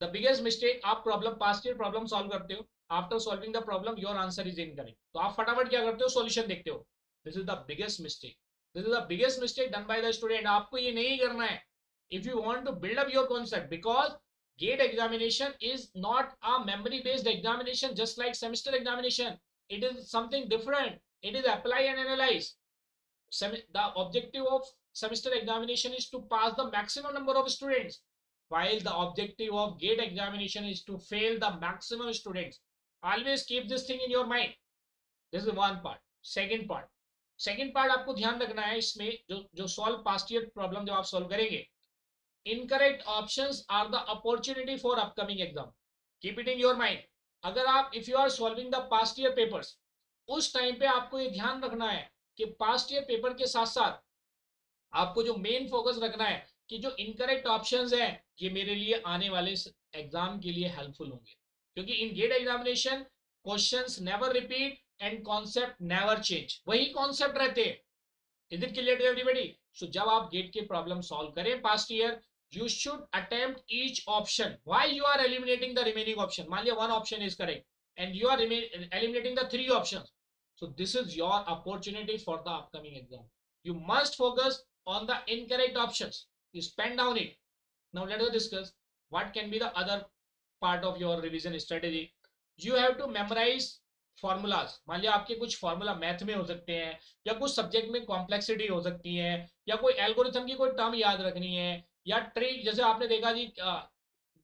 द बिगेस्ट मिस्टेक, आप problem, past year problem solve करते हो, after solving the problem your answer is incorrect, तो आप फटाफट क्या करते हो? सॉल्यूशन देखते हो। This is the biggest mistake. This is the biggest mistake done by the student. आपको ये नहीं करना है if you want to build up your concept, because GATE examination is not a memory based examination just like semester examination. It is something different. It is apply and analyse. The objective of semester examination is to pass the maximum number of students, while the objective of gate examination is to fail the maximum students. Always keep this thing in your mind. This is one part. Second part आपको ध्यान रखना है इसमें, जो solve past year problem जब आप solve करेंगे, incorrect options are the opportunity for upcoming exam. Keep it in your mind. अगर आप, if you are solving the past year papers, उस टाइम पे आपको ये ध्यान रखना है कि पास्ट ईयर पेपर के साथ साथ आपको जो मेन फोकस रखना है कि जो इनकरेक्ट ऑप्शंस हैं ये मेरे लिए आने वाले एग्जाम के लिए हेल्पफुल होंगे, क्योंकि in GATE examination questions never repeat and concept never change. वही कॉन्सेप्ट रहते हैं। Is it clear to everybody? So जब आप गेट के प्रॉब्लम सॉल्व करें past year, you should attempt each option. Why you are eliminating the remaining option? मान लिया one option is correct and you are eliminating the three options. So this is your opportunity for the upcoming exam. You must focus on the incorrect options. You pen down it. Now let us discuss what can be the other part of your revision strategy. You have to memorize formulas. मान लिया आपके कुछ formula math में हो सकते हैं, या कुछ सब्जेक्ट में कॉम्प्लेक्सिटी हो सकती है, या कोई एल्गोरिथम की कोई टर्म याद रखनी है, या ट्री, जैसे आपने देखा जी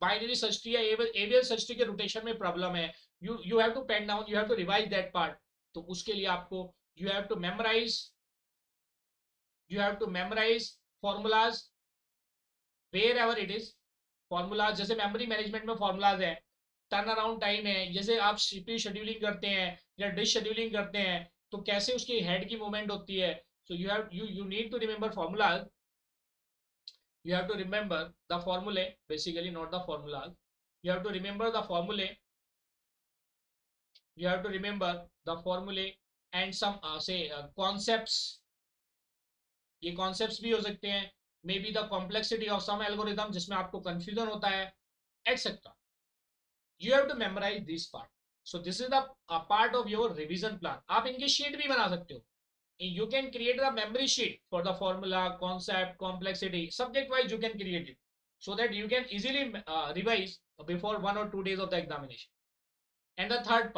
बाइनरी सर्च ट्री या एवियल सर्च ट्री के रोटेशन में प्रॉब्लम है, you have to pen down, you have to revise that part. तो उसके लिए आपको you have to memorise formulas wherever it is. Formulas जैसे मेमोरी मैनेजमेंट में फॉर्मूलाज है, टर्न अराउंड टाइम है, जैसे आप सीपीयू शेड्यूलिंग करते हैं या डिश शेड्यूलिंग करते हैं तो कैसे उसकी हेड की मूवमेंट होती है। So you need to remember formulas. You have to remember the formulae, basically not the formulas. You have to remember the formulae. You have to remember the formulae and some say concepts. ये concepts भी हो सकते हैं. Maybe the complexity of some algorithm जिसमें आपको confusion होता है, etc. You have to memorize this part. So this is the part of your revision plan. आप इनकी sheet भी बना सकते हो. you can create the memory sheet for the formula, concept, complexity, subject wise you can create it so that you can easily revise before 1 or 2 days of the examination. And the third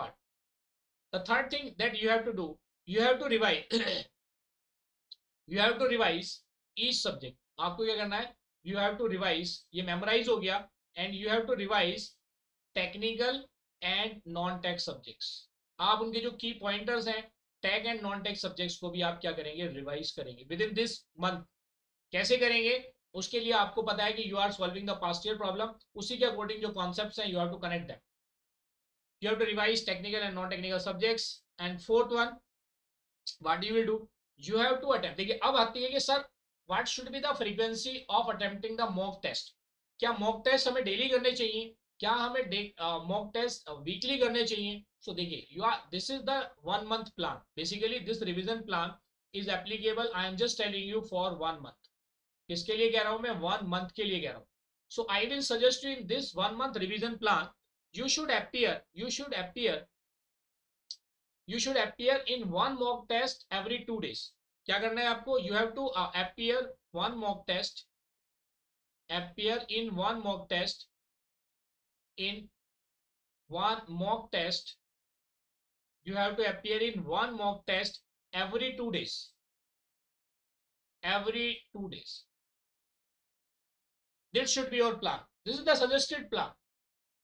thing that you have to do, you have to revise you have to revise each subject. आपको क्या करना है, you have to revise, ये memorize हो गया, and you have to revise technical and non-tech subjects. आप उनके जो की पॉइंटर्स हैं tech and non tech subjects को भी आप क्या करेंगे, रिवाइज करेंगे विद इन दिस मंथ. कैसे करेंगे, उसके लिए आपको पता है कि you are solving the past year problem, उसी के अकॉर्डिंग जो कॉन्सेप्ट्स हैं you have to connect them. You have to revise technical and non-technical subjects. And fourth one, what you will do, you have to attempt. देखिए अब आती है कि sir what should be the frequency of attempting the mock test. क्या mock test हमें daily करने चाहिए, क्या हमें mock test वीकली करने चाहिए. So देखिए this is the 1 month plan. Basically this revision plan is applicable. I am just telling you for 1 month. किसके लिए कह रहा हूं मैं, 1 month के लिए कह रहा हूं. So I will suggest you in this 1 month revision plan, you should appear in one mock test every 2 days. क्या करना है आपको, you have to appear in one mock test you have to appear in one mock test every 2 days. This should be your plan. This is the suggested plan.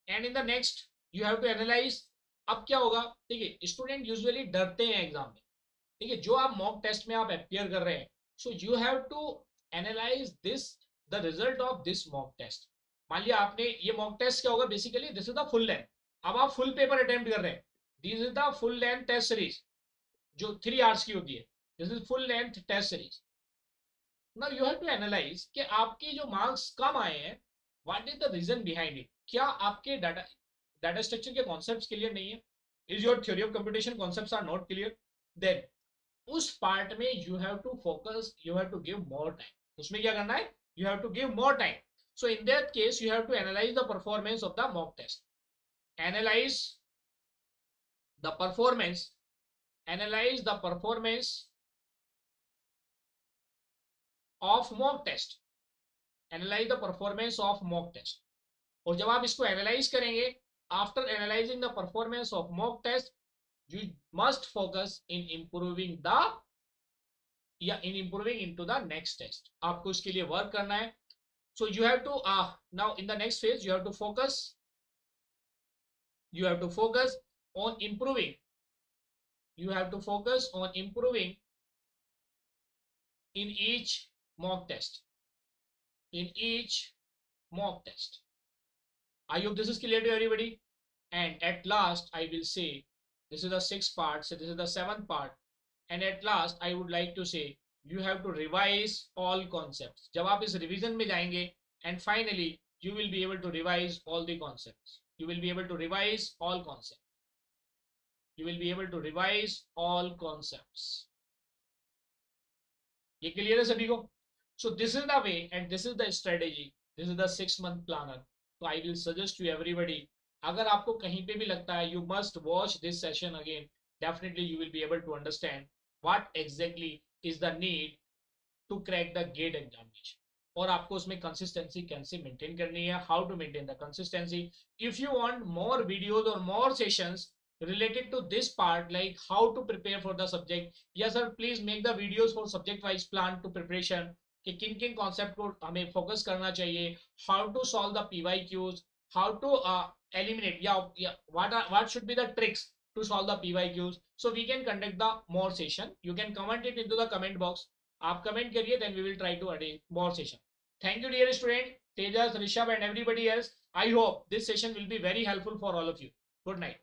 And in the next you have to analyze. अब क्या होगा, देखिए student usually डरते हैं exam में. ठीक है, जो आप मॉक टेस्ट में आप अपियर कर रहे हैं, so you have to analyse this, the result of this mock test. मान लिया आपने ये मॉक टेस्ट क्या होगा, basically this is the full length. अब आप फुल पेपर अटेम्प्ट कर रहे हैं, this is the full length test series जो 3 आवर्स की होती है. This is full length test series. Now you have to analyse कि आपके जो मार्क्स कम आए हैं, what is the reason behind it. क्या आपके डाटा स्ट्रक्चर के कॉन्सेप्ट्स क्लियर नहीं है, is your theory of computation concepts are not clear, then उस पार्ट में you have to focus, you have to give more time. उसमें क्या करना है, you have to give more time. So in that case you have to analyse the performance of the mock test. Analyse the performance of mock test. Analyse the performance of mock test. और जब आप इसको analyse करेंगे, after analysing the performance of mock test, you must focus in improving into the next test. आपको इसके लिए work करना है. So you have to now in the next phase you have to focus on improving. You have to focus on improving in each mock test. I hope this is clear to everybody. And at last I will say, this is the 6th part, so this is the 7th part, and at last I would like to say you have to revise all concepts. जब आप इस revision में जाएंगे, and finally you will be able to revise all the concepts. You will be able to revise all concepts. ये clear है सभी को? So this is the way and this is the strategy. This is the 6-month planner. So I will suggest to everybody, अगर आपको कहीं पे भी लगता है, you must watch this session again. Definitely you will be able to understand what exactly is the need to crack the GATE examination. और आपको उसमें consistency कैसे maintain करनी है, how to maintain the consistency. If you want more videos or more sessions related to this part, like how to prepare for the subject, yes sir, please make the videos for subject wise plan to preparation, कि किन किन concept को हमें focus करना चाहिए, how to solve the PYQs, how to eliminate, what should be the tricks to solve the PYQs. So we can conduct the more session. You can comment it into the comment box. आप comment करिए, then we will try to arrange more session. Thank you dear student, Tejas, Rishabh and everybody else. I hope this session will be very helpful for all of you. Good night.